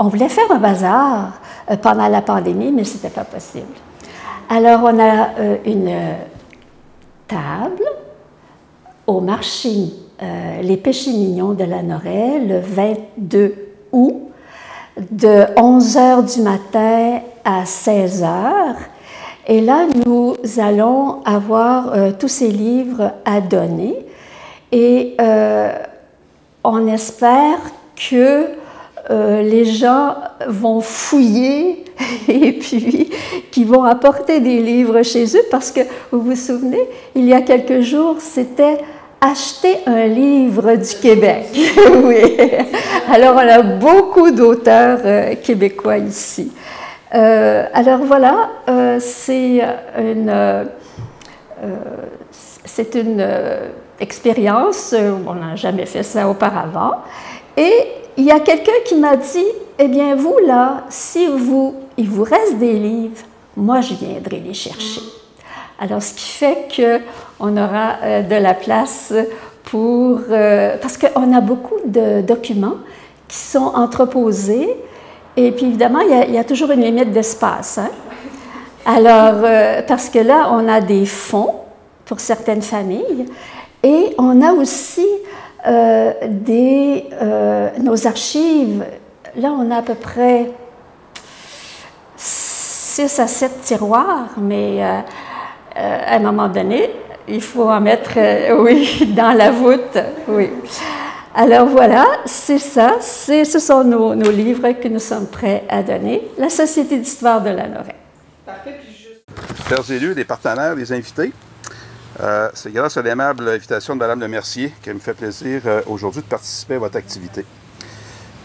voulait faire un bazar pendant la pandémie, mais ce n'était pas possible. Alors, on a une table au marché Les Péchés Mignons de la Noret, le 22 août, de 11h du matin à 16h. Et là, nous allons avoir tous ces livres à donner. Et on espère que les gens vont fouiller et puis qu'ils vont apporter des livres chez eux parce que, vous vous souvenez, il y a quelques jours, c'était acheter un livre du Québec. Oui. Alors, on a beaucoup d'auteurs québécois ici. Alors voilà, c'est une expérience, on n'a jamais fait ça auparavant. Et il y a quelqu'un qui m'a dit, eh bien vous là, si il vous reste des livres, moi je viendrai les chercher. Alors ce qui fait qu'on aura de la place pour... parce qu'on a beaucoup de documents qui sont entreposés, et puis évidemment, il y a toujours une limite d'espace. Hein? Alors, parce que là, on a des fonds pour certaines familles, et on a aussi nos archives. Là, on a à peu près 6 à 7 tiroirs, mais à un moment donné, il faut en mettre, oui, dans la voûte, oui. Alors voilà, c'est ça, ce sont nos livres que nous sommes prêts à donner. La Société d'histoire de la Noret. Parfait, puis juste... Chers élus, les partenaires, les invités, c'est grâce à l'aimable invitation de Mme Le Mercier qu'il me fait plaisir aujourd'hui de participer à votre activité.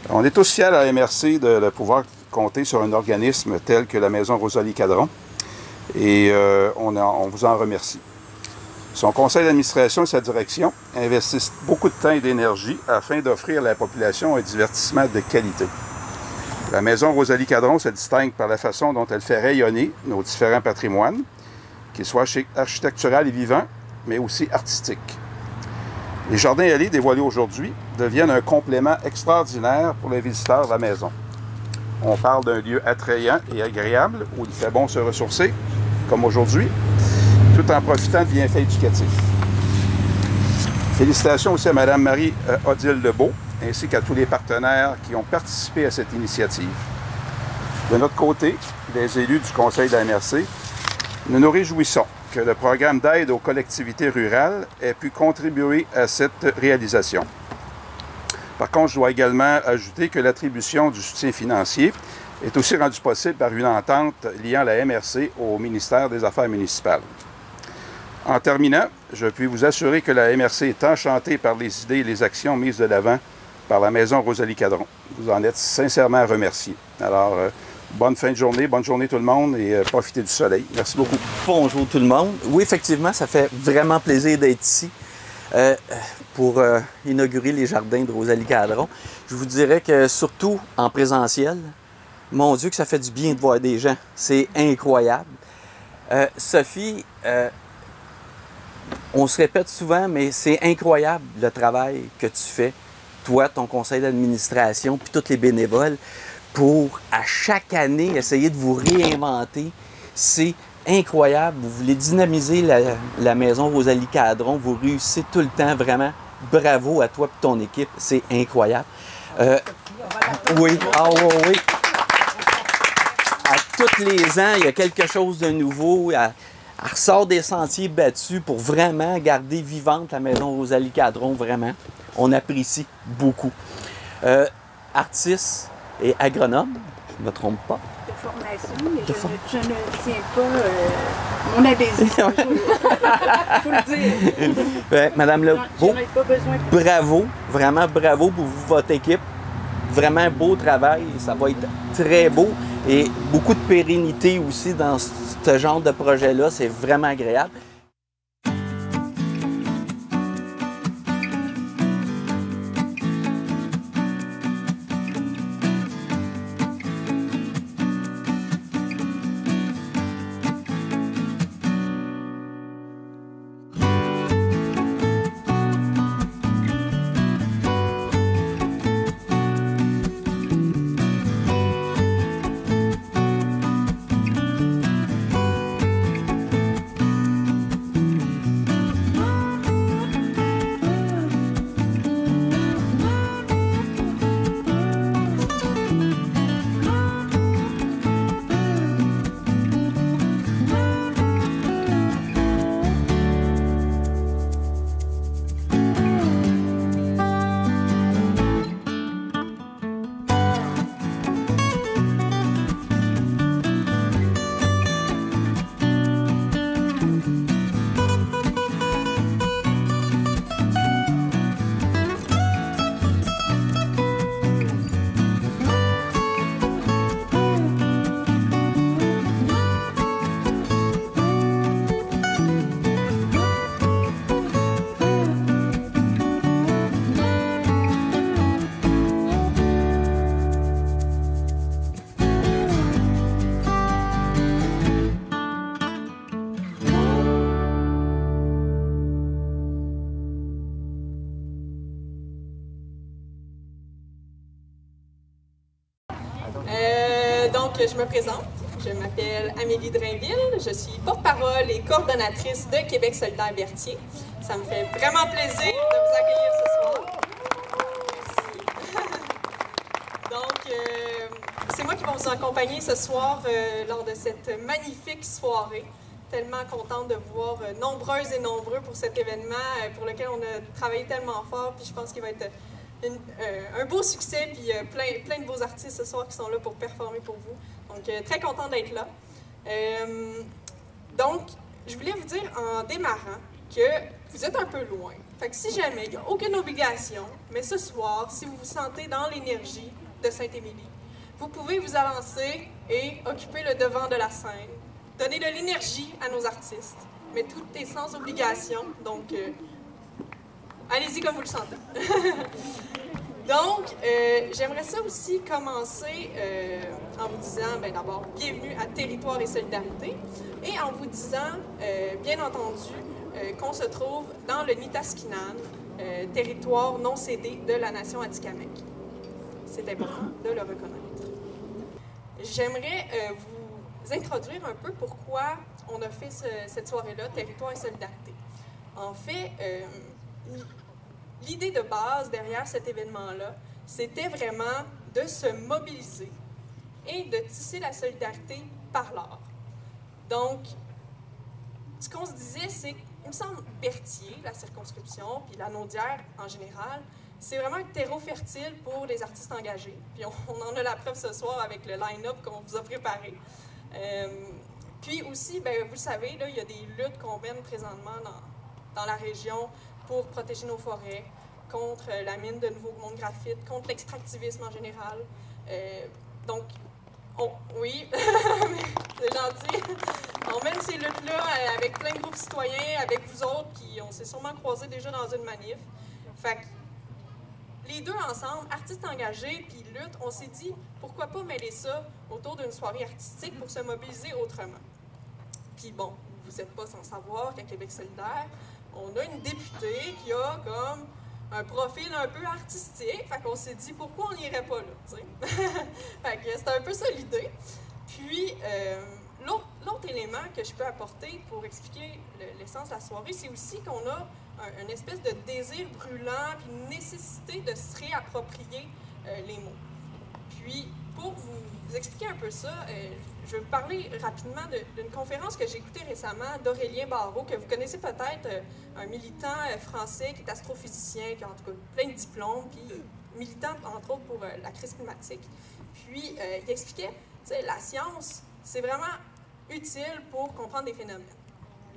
On est tous fiers à la MRC de pouvoir compter sur un organisme tel que la Maison Rosalie-Cadron et on vous en remercie. Son conseil d'administration et sa direction investissent beaucoup de temps et d'énergie afin d'offrir à la population un divertissement de qualité. La maison Rosalie Cadron se distingue par la façon dont elle fait rayonner nos différents patrimoines, qu'ils soient architecturaux et vivants, mais aussi artistiques. Les jardins et allées dévoilés aujourd'hui deviennent un complément extraordinaire pour les visiteurs de la maison. On parle d'un lieu attrayant et agréable où il fait bon se ressourcer, comme aujourd'hui, tout en profitant de bienfaits éducatifs. Félicitations aussi à Mme Marie-Odile Lebeau, ainsi qu'à tous les partenaires qui ont participé à cette initiative. De notre côté, les élus du Conseil de la MRC, nous nous réjouissons que le programme d'aide aux collectivités rurales ait pu contribuer à cette réalisation. Par contre, je dois également ajouter que l'attribution du soutien financier est aussi rendue possible par une entente liant la MRC au ministère des Affaires municipales. En terminant, je puis vous assurer que la MRC est enchantée par les idées et les actions mises de l'avant par la maison Rosalie Cadron. Vous en êtes sincèrement remerciés. Alors, bonne fin de journée, bonne journée tout le monde et profitez du soleil. Merci beaucoup. Bonjour tout le monde. Oui, effectivement, ça fait vraiment plaisir d'être ici pour inaugurer les jardins de Rosalie Cadron. Je vous dirais que surtout en présentiel, mon Dieu que ça fait du bien de voir des gens. C'est incroyable. Sophie, on se répète souvent, mais c'est incroyable le travail que tu fais, toi, ton conseil d'administration, puis tous les bénévoles, pour à chaque année essayer de vous réinventer. C'est incroyable. Vous voulez dynamiser la maison Rosalie Cadron. Vous réussissez tout le temps, vraiment. Bravo à toi et ton équipe. C'est incroyable. Oui, oui. À tous les ans, il y a quelque chose de nouveau. Elle ressort des sentiers battus pour vraiment garder vivante la maison Rosalie Cadron, vraiment. On apprécie beaucoup. Artiste et agronome, je ne me trompe pas. De formation, mais je ne tiens pas mon adhésion. Il faut le dire. Madame Lebeau, bravo, vraiment bravo pour vous, votre équipe. Vraiment beau travail, ça va être très beau et beaucoup de pérennité aussi dans ce genre de projet-là, c'est vraiment agréable. Donc, je me présente. Je m'appelle Amélie Drainville. Je suis porte-parole et coordonnatrice de Québec solidaire Berthier. Ça me fait vraiment plaisir de vous accueillir ce soir. Merci. Donc, c'est moi qui vais vous accompagner ce soir lors de cette magnifique soirée. Tellement contente de vous voir nombreuses et nombreux pour cet événement pour lequel on a travaillé tellement fort. Puis je pense qu'il va être un beau succès, puis plein de beaux artistes ce soir qui sont là pour performer pour vous. Donc, très contente d'être là. Donc, je voulais vous dire en démarrant que vous êtes un peu loin. Fait que si jamais, il n'y a aucune obligation, mais ce soir, si vous vous sentez dans l'énergie de Sainte-Émilie, vous pouvez vous avancer et occuper le devant de la scène. Donner de l'énergie à nos artistes, mais tout est sans obligation, donc allez-y comme vous le sentez. Donc, j'aimerais ça aussi commencer en vous disant, d'abord, bienvenue à Territoire et Solidarité, et en vous disant, bien entendu, qu'on se trouve dans le Nitaskinan, territoire non cédé de la nation Atikamekw. C'est important de le reconnaître. J'aimerais vous introduire un peu pourquoi on a fait cette soirée-là, Territoire et Solidarité. En fait, l'idée de base derrière cet événement-là, c'était vraiment de se mobiliser et de tisser la solidarité par l'art. Donc, ce qu'on se disait, c'est qu'il me semble Berthier, la circonscription, puis la Naudière en général, c'est vraiment un terreau fertile pour les artistes engagés. Puis on en a la preuve ce soir avec le line-up qu'on vous a préparé. Puis aussi, vous le savez, là, il y a des luttes qu'on mène présentement dans la région pour protéger nos forêts, contre la mine de Nouveau-Monde Graphite, contre l'extractivisme en général. Donc, oui, c'est gentil. On mène ces luttes-là avec plein de groupes citoyens, avec vous autres, puis on s'est sûrement croisés déjà dans une manif. Fait que les deux ensemble, artistes engagés puis lutte, on s'est dit, pourquoi pas mêler ça autour d'une soirée artistique pour se mobiliser autrement. Puis bon, vous n'êtes pas sans savoir qu'à Québec solidaire, on a une députée qui a comme un profil un peu artistique. Fait qu'on s'est dit, pourquoi on n'irait pas là, tu sais? Fait que c'était un peu ça l'idée. Puis, l'autre élément que je peux apporter pour expliquer l'essence de la soirée, c'est aussi qu'on a une espèce de désir brûlant, puis une nécessité de se réapproprier les mots. Puis, pour vous expliquer un peu ça, je vais vous parler rapidement d'une conférence que j'ai écoutée récemment d'Aurélien Barrault, que vous connaissez peut-être, un militant français qui est astrophysicien, qui a en tout cas plein de diplômes, puis militant entre autres pour la crise climatique. Puis il expliquait, tu sais, la science, c'est vraiment utile pour comprendre des phénomènes.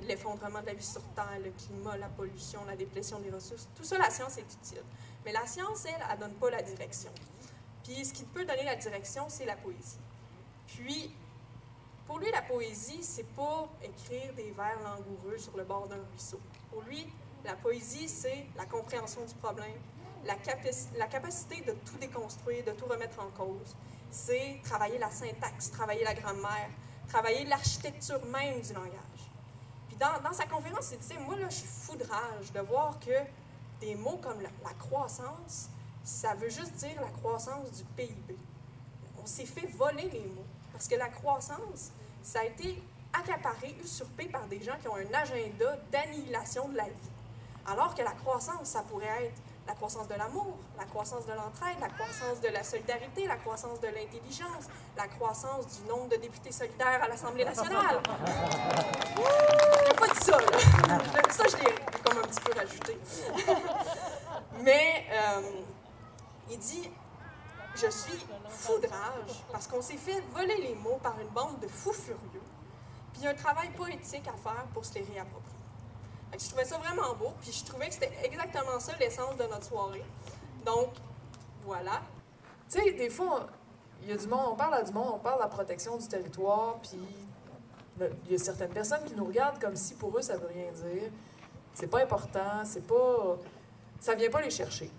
L'effondrement de la vie sur Terre, le climat, la pollution, la déplétion des ressources, tout ça, la science est utile. Mais la science, elle donne pas la direction. Puis ce qui peut donner la direction, c'est la poésie. Puis, pour lui, la poésie, c'est pas écrire des vers langoureux sur le bord d'un ruisseau. Pour lui, la poésie, c'est la compréhension du problème, la capacité de tout déconstruire, de tout remettre en cause. C'est travailler la syntaxe, travailler la grammaire, travailler l'architecture même du langage. Puis dans sa conférence, il disait, moi, là, je suis fou de rage de voir que des mots comme la croissance, ça veut juste dire la croissance du PIB. On s'est fait voler les mots. Parce que la croissance, ça a été accaparé, usurpé par des gens qui ont un agenda d'annihilation de la vie. Alors que la croissance, ça pourrait être la croissance de l'amour, la croissance de l'entraide, la croissance de la solidarité, la croissance de l'intelligence, la croissance du nombre de députés solidaires à l'Assemblée nationale. Il n'a pas dit ça, là. Ça, je l'ai comme un petit peu rajouté. Mais il dit... Je suis fou de rage parce qu'on s'est fait voler les mots par une bande de fous furieux. Puis il y a un travail poétique à faire pour se les réapproprier. Fait que je trouvais ça vraiment beau, puis je trouvais que c'était exactement ça l'essence de notre soirée. Donc, voilà. Tu sais, des fois, il y a du monde, on parle à du monde, on parle de la protection du territoire, puis il y a certaines personnes qui nous regardent comme si pour eux ça veut rien dire. C'est pas important, c'est pas... Ça vient pas les chercher.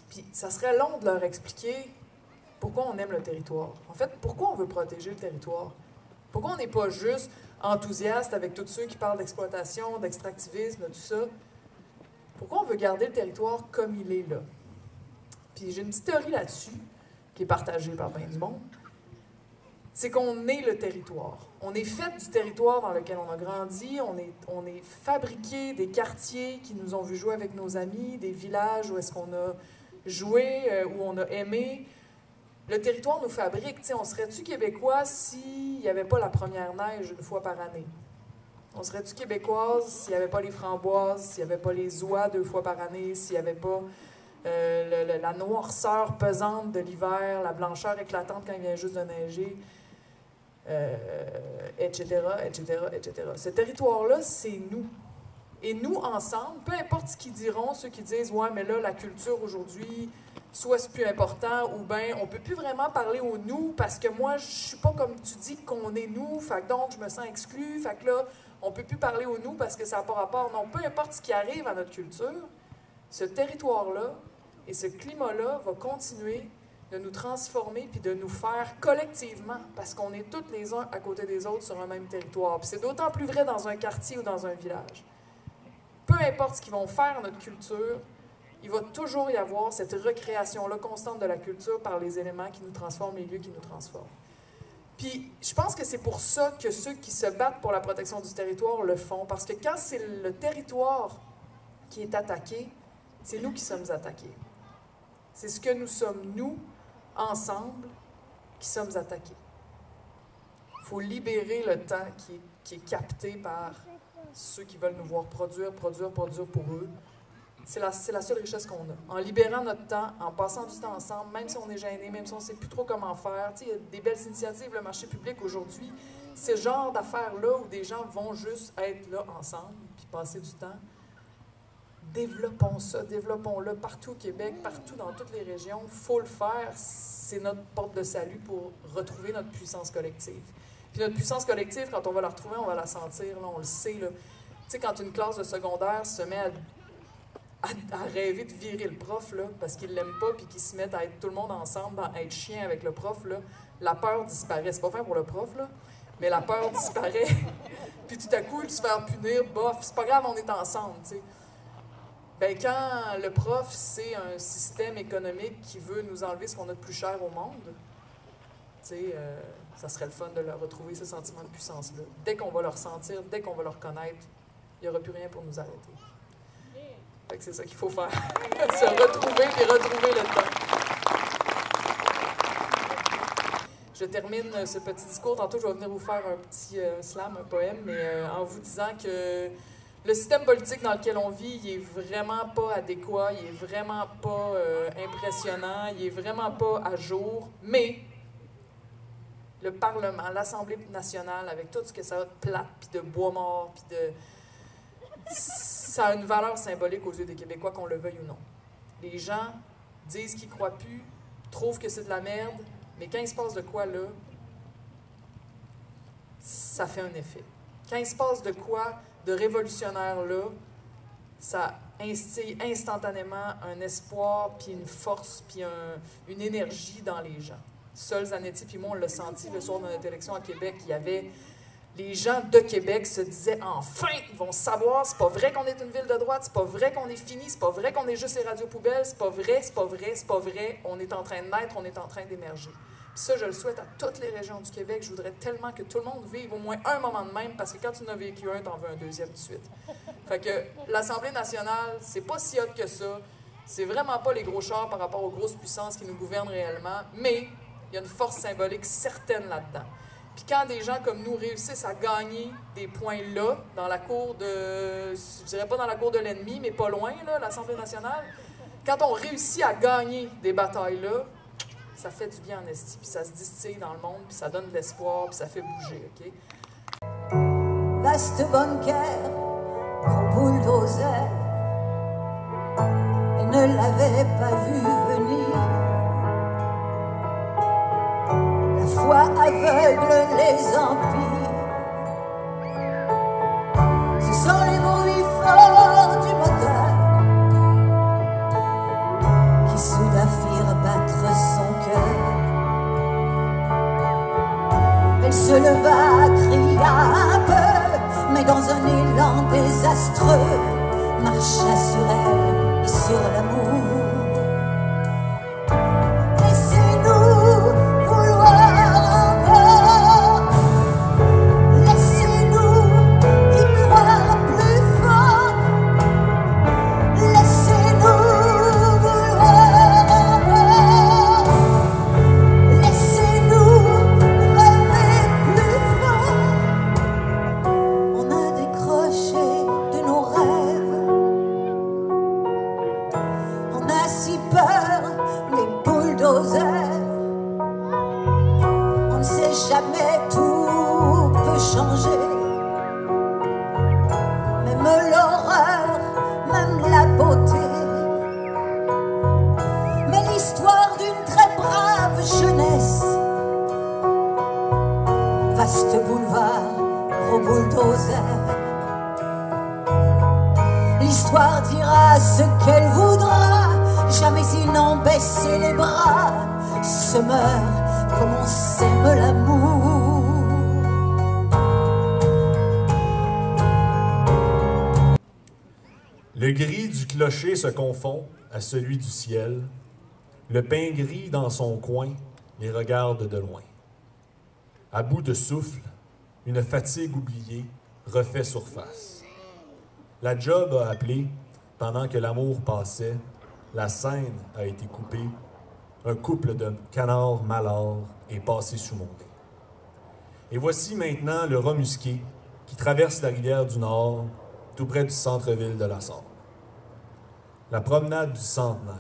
Puis ça serait long de leur expliquer pourquoi on aime le territoire. En fait, pourquoi on veut protéger le territoire? Pourquoi on n'est pas juste enthousiaste avec tous ceux qui parlent d'exploitation, d'extractivisme, tout ça? Pourquoi on veut garder le territoire comme il est là? Puis j'ai une petite théorie là-dessus, qui est partagée par bien du monde. C'est qu'on est le territoire. On est fait du territoire dans lequel on a grandi, on est fabriqué des quartiers qui nous ont vu jouer avec nos amis, des villages où est-ce qu'on a joué, où on a aimé. Le territoire nous fabrique. T'sais, on serait-tu québécois s'il n'y avait pas la première neige une fois par année? On serait-tu québécoise s'il n'y avait pas les framboises, s'il n'y avait pas les oies 2 fois par année, s'il n'y avait pas la noirceur pesante de l'hiver, la blancheur éclatante quand il vient juste de neiger, etc., etc., etc. Ce territoire-là, c'est nous. Et nous, ensemble, peu importe ce qu'ils diront, ceux qui disent « Ouais, mais là, la culture aujourd'hui, soit c'est plus important, ou bien on peut plus vraiment parler au nous, parce que moi, je suis pas comme tu dis qu'on est nous, fait que donc je me sens exclue, fait que là, on peut plus parler au nous parce que ça n'a pas rapport. » Non, peu importe ce qui arrive à notre culture, ce territoire-là Et ce climat-là va continuer de nous transformer puis de nous faire collectivement, parce qu'on est tous les uns à côté des autres sur un même territoire. Puis c'est d'autant plus vrai dans un quartier ou dans un village. Peu importe ce qu'ils vont faire à notre culture, il va toujours y avoir cette recréation-là constante de la culture par les éléments qui nous transforment, les lieux qui nous transforment. Puis je pense que c'est pour ça que ceux qui se battent pour la protection du territoire le font, parce que quand c'est le territoire qui est attaqué, c'est nous qui sommes attaqués. C'est ce que nous sommes, nous, ensemble, qui sommes attaqués. Il faut libérer le temps qui est capté par ceux qui veulent nous voir produire pour eux. C'est la seule richesse qu'on a. En libérant notre temps, en passant du temps ensemble, même si on est gêné, même si on ne sait plus trop comment faire. Il y a des belles initiatives, le marché public aujourd'hui. C'est ce genre d'affaires-là où des gens vont juste être là ensemble puis passer du temps. Développons ça, développons-le partout au Québec, partout dans toutes les régions. Il faut le faire. C'est notre porte de salut pour retrouver notre puissance collective. Puis notre puissance collective, quand on va la retrouver, on va la sentir, là, on le sait. Tu sais, quand une classe de secondaire se met à rêver de virer le prof, là, parce qu'ils ne l'aiment pas, puis qu'ils se mettent à être tout le monde ensemble, à être chien avec le prof, là, la peur disparaît. C'est pas fait pour le prof, là, mais la peur disparaît. Puis tout à coup, se faire punir, bof, c'est pas grave, on est ensemble, tu sais. Ben, quand le prof, c'est un système économique qui veut nous enlever ce qu'on a de plus cher au monde, tu sais, ça serait le fun de leur retrouver ce sentiment de puissance-là. Dès qu'on va le ressentir, dès qu'on va le reconnaître, il n'y aura plus rien pour nous arrêter. Fait que c'est ça qu'il faut faire. Se retrouver et retrouver le temps. Je termine ce petit discours. Tantôt, je vais venir vous faire un petit slam, un poème, mais en vous disant que le système politique dans lequel on vit, il est vraiment pas adéquat, il est vraiment pas impressionnant, il est vraiment pas à jour, mais le Parlement, l'Assemblée nationale, avec tout ce que ça a de plate, puis de bois mort, puis de... ça a une valeur symbolique aux yeux des Québécois, qu'on le veuille ou non. Les gens disent qu'ils ne croient plus, trouvent que c'est de la merde, mais quand il se passe de quoi là, ça fait un effet. Quand il se passe de quoi de révolutionnaire là, ça instille instantanément un espoir, puis une force, puis une énergie dans les gens. Sol Zanetti puis moi, on l'a senti le soir de notre élection à Québec, il y avait... Les gens de Québec se disaient « Enfin, ils vont savoir, c'est pas vrai qu'on est une ville de droite, c'est pas vrai qu'on est fini, c'est pas vrai qu'on est juste les radios poubelles, c'est pas vrai, c'est pas vrai, c'est pas vrai, on est en train de naître, on est en train d'émerger. » Puis ça, je le souhaite à toutes les régions du Québec. Je voudrais tellement que tout le monde vive au moins un moment de même, parce que quand tu en as vécu un, t'en veux un deuxième tout de suite. Fait que l'Assemblée nationale, c'est pas si hot que ça, c'est vraiment pas les gros chars par rapport aux grosses puissances qui nous gouvernent réellement, mais il y a une force symbolique certaine là-dedans. Puis quand des gens comme nous réussissent à gagner des points là, dans la cour de... je dirais pas dans la cour de l'ennemi, mais pas loin, là, l'Assemblée nationale, quand on réussit à gagner des batailles là, ça fait du bien en esti, puis ça se distille dans le monde, puis ça donne de l'espoir, puis ça fait bouger, OK? Vaste bunker, gros bulldozer, elle ne l'avait pas vu venir. La foi aveugle les empires. Ce sont les bruits forts du moteur qui soudain firent battre son cœur. Elle se leva, cria un peu, mais dans un élan désastreux, marcha sur elle et sur l'amour. L'histoire dira ce qu'elle voudra, jamais il baisser les bras, se meurt comme on s'aime l'amour. Le gris du clocher se confond à celui du ciel. Le pain gris dans son coin les regarde de loin. À bout de souffle, une fatigue oubliée refait surface. La job a appelé pendant que l'amour passait. La scène a été coupée. Un couple de canards malards est passé sous mon nez. Et voici maintenant le rat musqué qui traverse la rivière du Nord, tout près du centre-ville de la Sarre. La promenade du centenaire.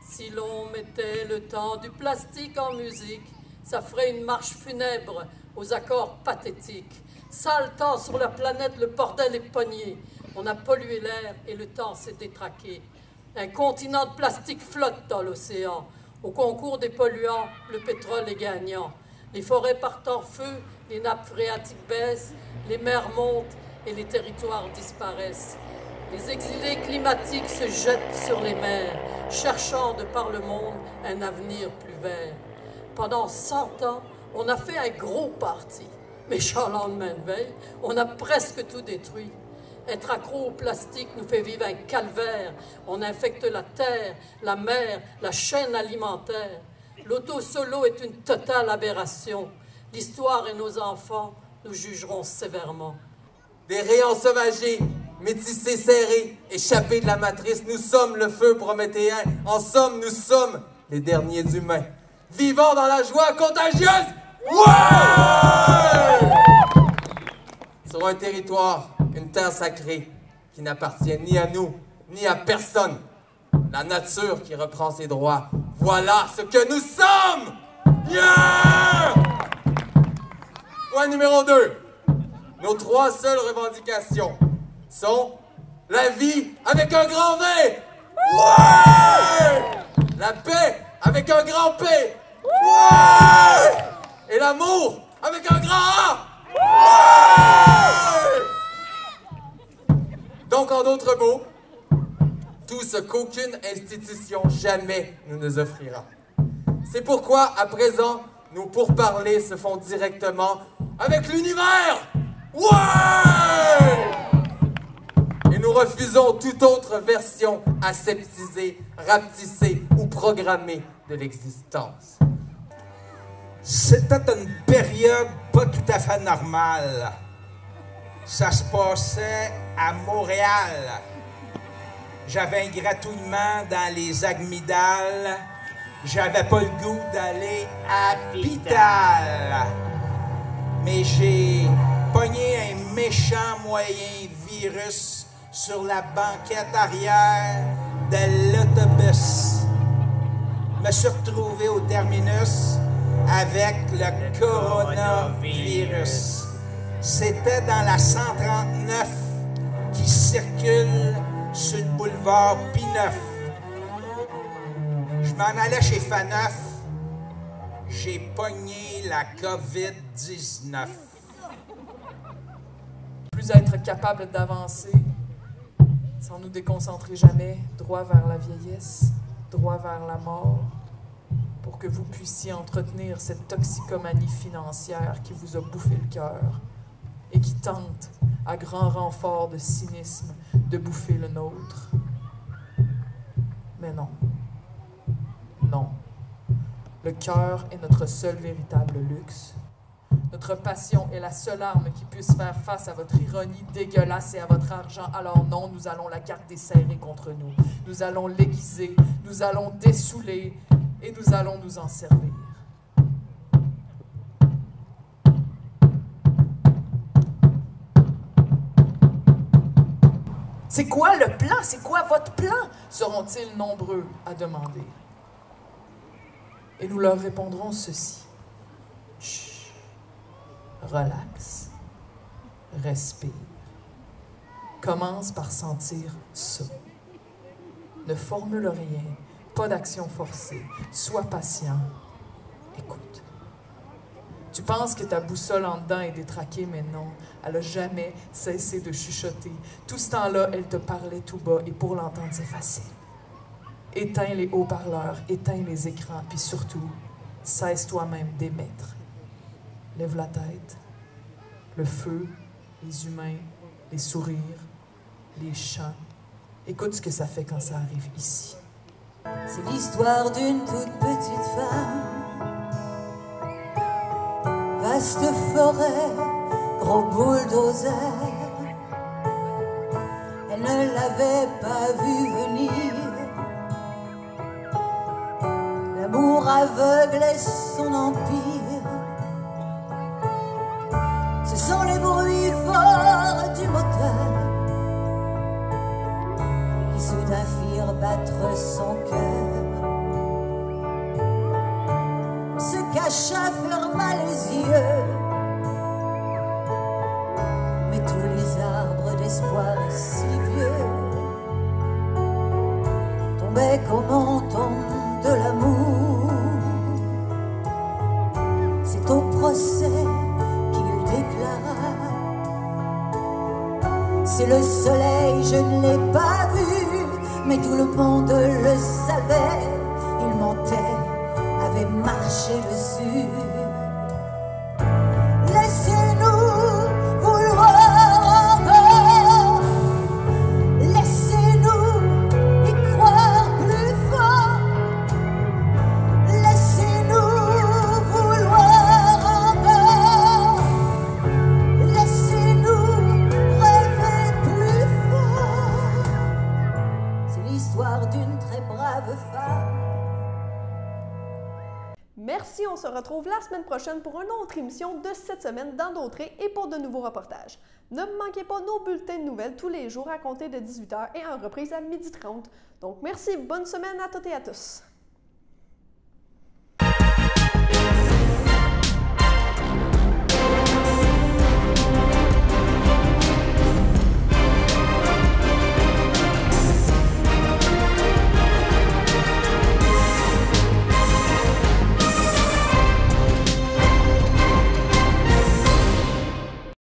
Si l'on mettait le temps du plastique en musique, ça ferait une marche funèbre aux accords pathétiques. Sale temps sur la planète, le bordel est pogné. On a pollué l'air et le temps s'est détraqué. Un continent de plastique flotte dans l'océan. Au concours des polluants, le pétrole est gagnant. Les forêts partent en feu, les nappes phréatiques baissent, les mers montent et les territoires disparaissent. Les exilés climatiques se jettent sur les mers, cherchant de par le monde un avenir plus vert. Pendant 100 ans, on a fait un gros parti. Méchant lendemain de veille, on a presque tout détruit. Être accro au plastique nous fait vivre un calvaire. On infecte la terre, la mer, la chaîne alimentaire. L'auto-solo est une totale aberration. L'histoire et nos enfants nous jugeront sévèrement. Des rayons ensauvagés, métissés serrés, échappés de la matrice, nous sommes le feu prométhéen. En somme, nous sommes les derniers humains. Vivons dans la joie contagieuse! Ouais! Sur un territoire, une terre sacrée qui n'appartient ni à nous, ni à personne. La nature qui reprend ses droits. Voilà ce que nous sommes! Yeah! Point numéro 2. Nos 3 seules revendications sont la vie avec un grand V! Ouais! La paix avec un grand P! Ouais! Et l'amour avec un grand A! Ouais! Donc, en d'autres mots, tout ce qu'aucune institution jamais nous offrira. C'est pourquoi, à présent, nos pourparlers se font directement avec l'univers! Ouais! Et nous refusons toute autre version aseptisée, rapetissée ou programmée de l'existence. C'était une période pas tout à fait normale. Ça se passait à Montréal. J'avais un gratouillement dans les amygdales. J'avais pas le goût d'aller à l'hôpital. Mais j'ai pogné un méchant moyen virus sur la banquette arrière de l'autobus. Je me suis retrouvé au terminus avec le coronavirus. C'était dans la 139 qui circule sur le boulevard P9. Je m'en allais chez Faneuf. J'ai pogné la COVID-19. Plus être capable d'avancer sans nous déconcentrer jamais, droit vers la vieillesse, droit vers la mort, pour que vous puissiez entretenir cette toxicomanie financière qui vous a bouffé le cœur et qui tente, à grand renfort de cynisme, de bouffer le nôtre. Mais non. Non. Le cœur est notre seul véritable luxe. Notre passion est la seule arme qui puisse faire face à votre ironie dégueulasse et à votre argent. Alors non, nous allons la garder serrée contre nous. Nous allons l'aiguiser, nous allons dessouler et nous allons nous en servir. C'est quoi le plan? C'est quoi votre plan? Seront-ils nombreux à demander? Et nous leur répondrons ceci. Chut. Relax. Respire. Commence par sentir ça. Ne formule rien. Pas d'action forcée. Sois patient. Écoute. Tu penses que ta boussole en dedans est détraquée, mais non. Elle n'a jamais cessé de chuchoter. Tout ce temps-là, elle te parlait tout bas, et pour l'entendre, c'est facile. éteins les haut-parleurs, éteins les écrans, puis surtout, cesse toi-même d'émettre. Lève la tête, le feu, les humains, les sourires, les chants. Écoute ce que ça fait quand ça arrive ici. C'est l'histoire d'une toute petite femme. Vaste forêt, gros bulldozer. Elle ne l'avait pas vu venir. L'amour aveuglait son empire. Ce sont les bruits forts du moteur qui soudain firent battre son cœur. On se cacha, ferma les yeux, mais tous les arbres d'espoir si vieux tombaient comme on tombe de l'amour. C'est au procès qu'il déclara: c'est le soleil, je ne l'ai pas vu, mais tout le monde le savait. Il mentait, avait marché dessus. Laissez-nous vouloir encore, laissez-nous y croire plus fort, laissez-nous vouloir encore, laissez-nous rêver plus fort. C'est l'histoire d'une très brave femme. Merci, on se retrouve la semaine prochaine pour une autre émission de cette semaine dans Dautré et pour de nouveaux reportages. Ne manquez pas nos bulletins de nouvelles tous les jours à compter de 18h et en reprise à 12h30. Donc merci, bonne semaine à toutes et à tous.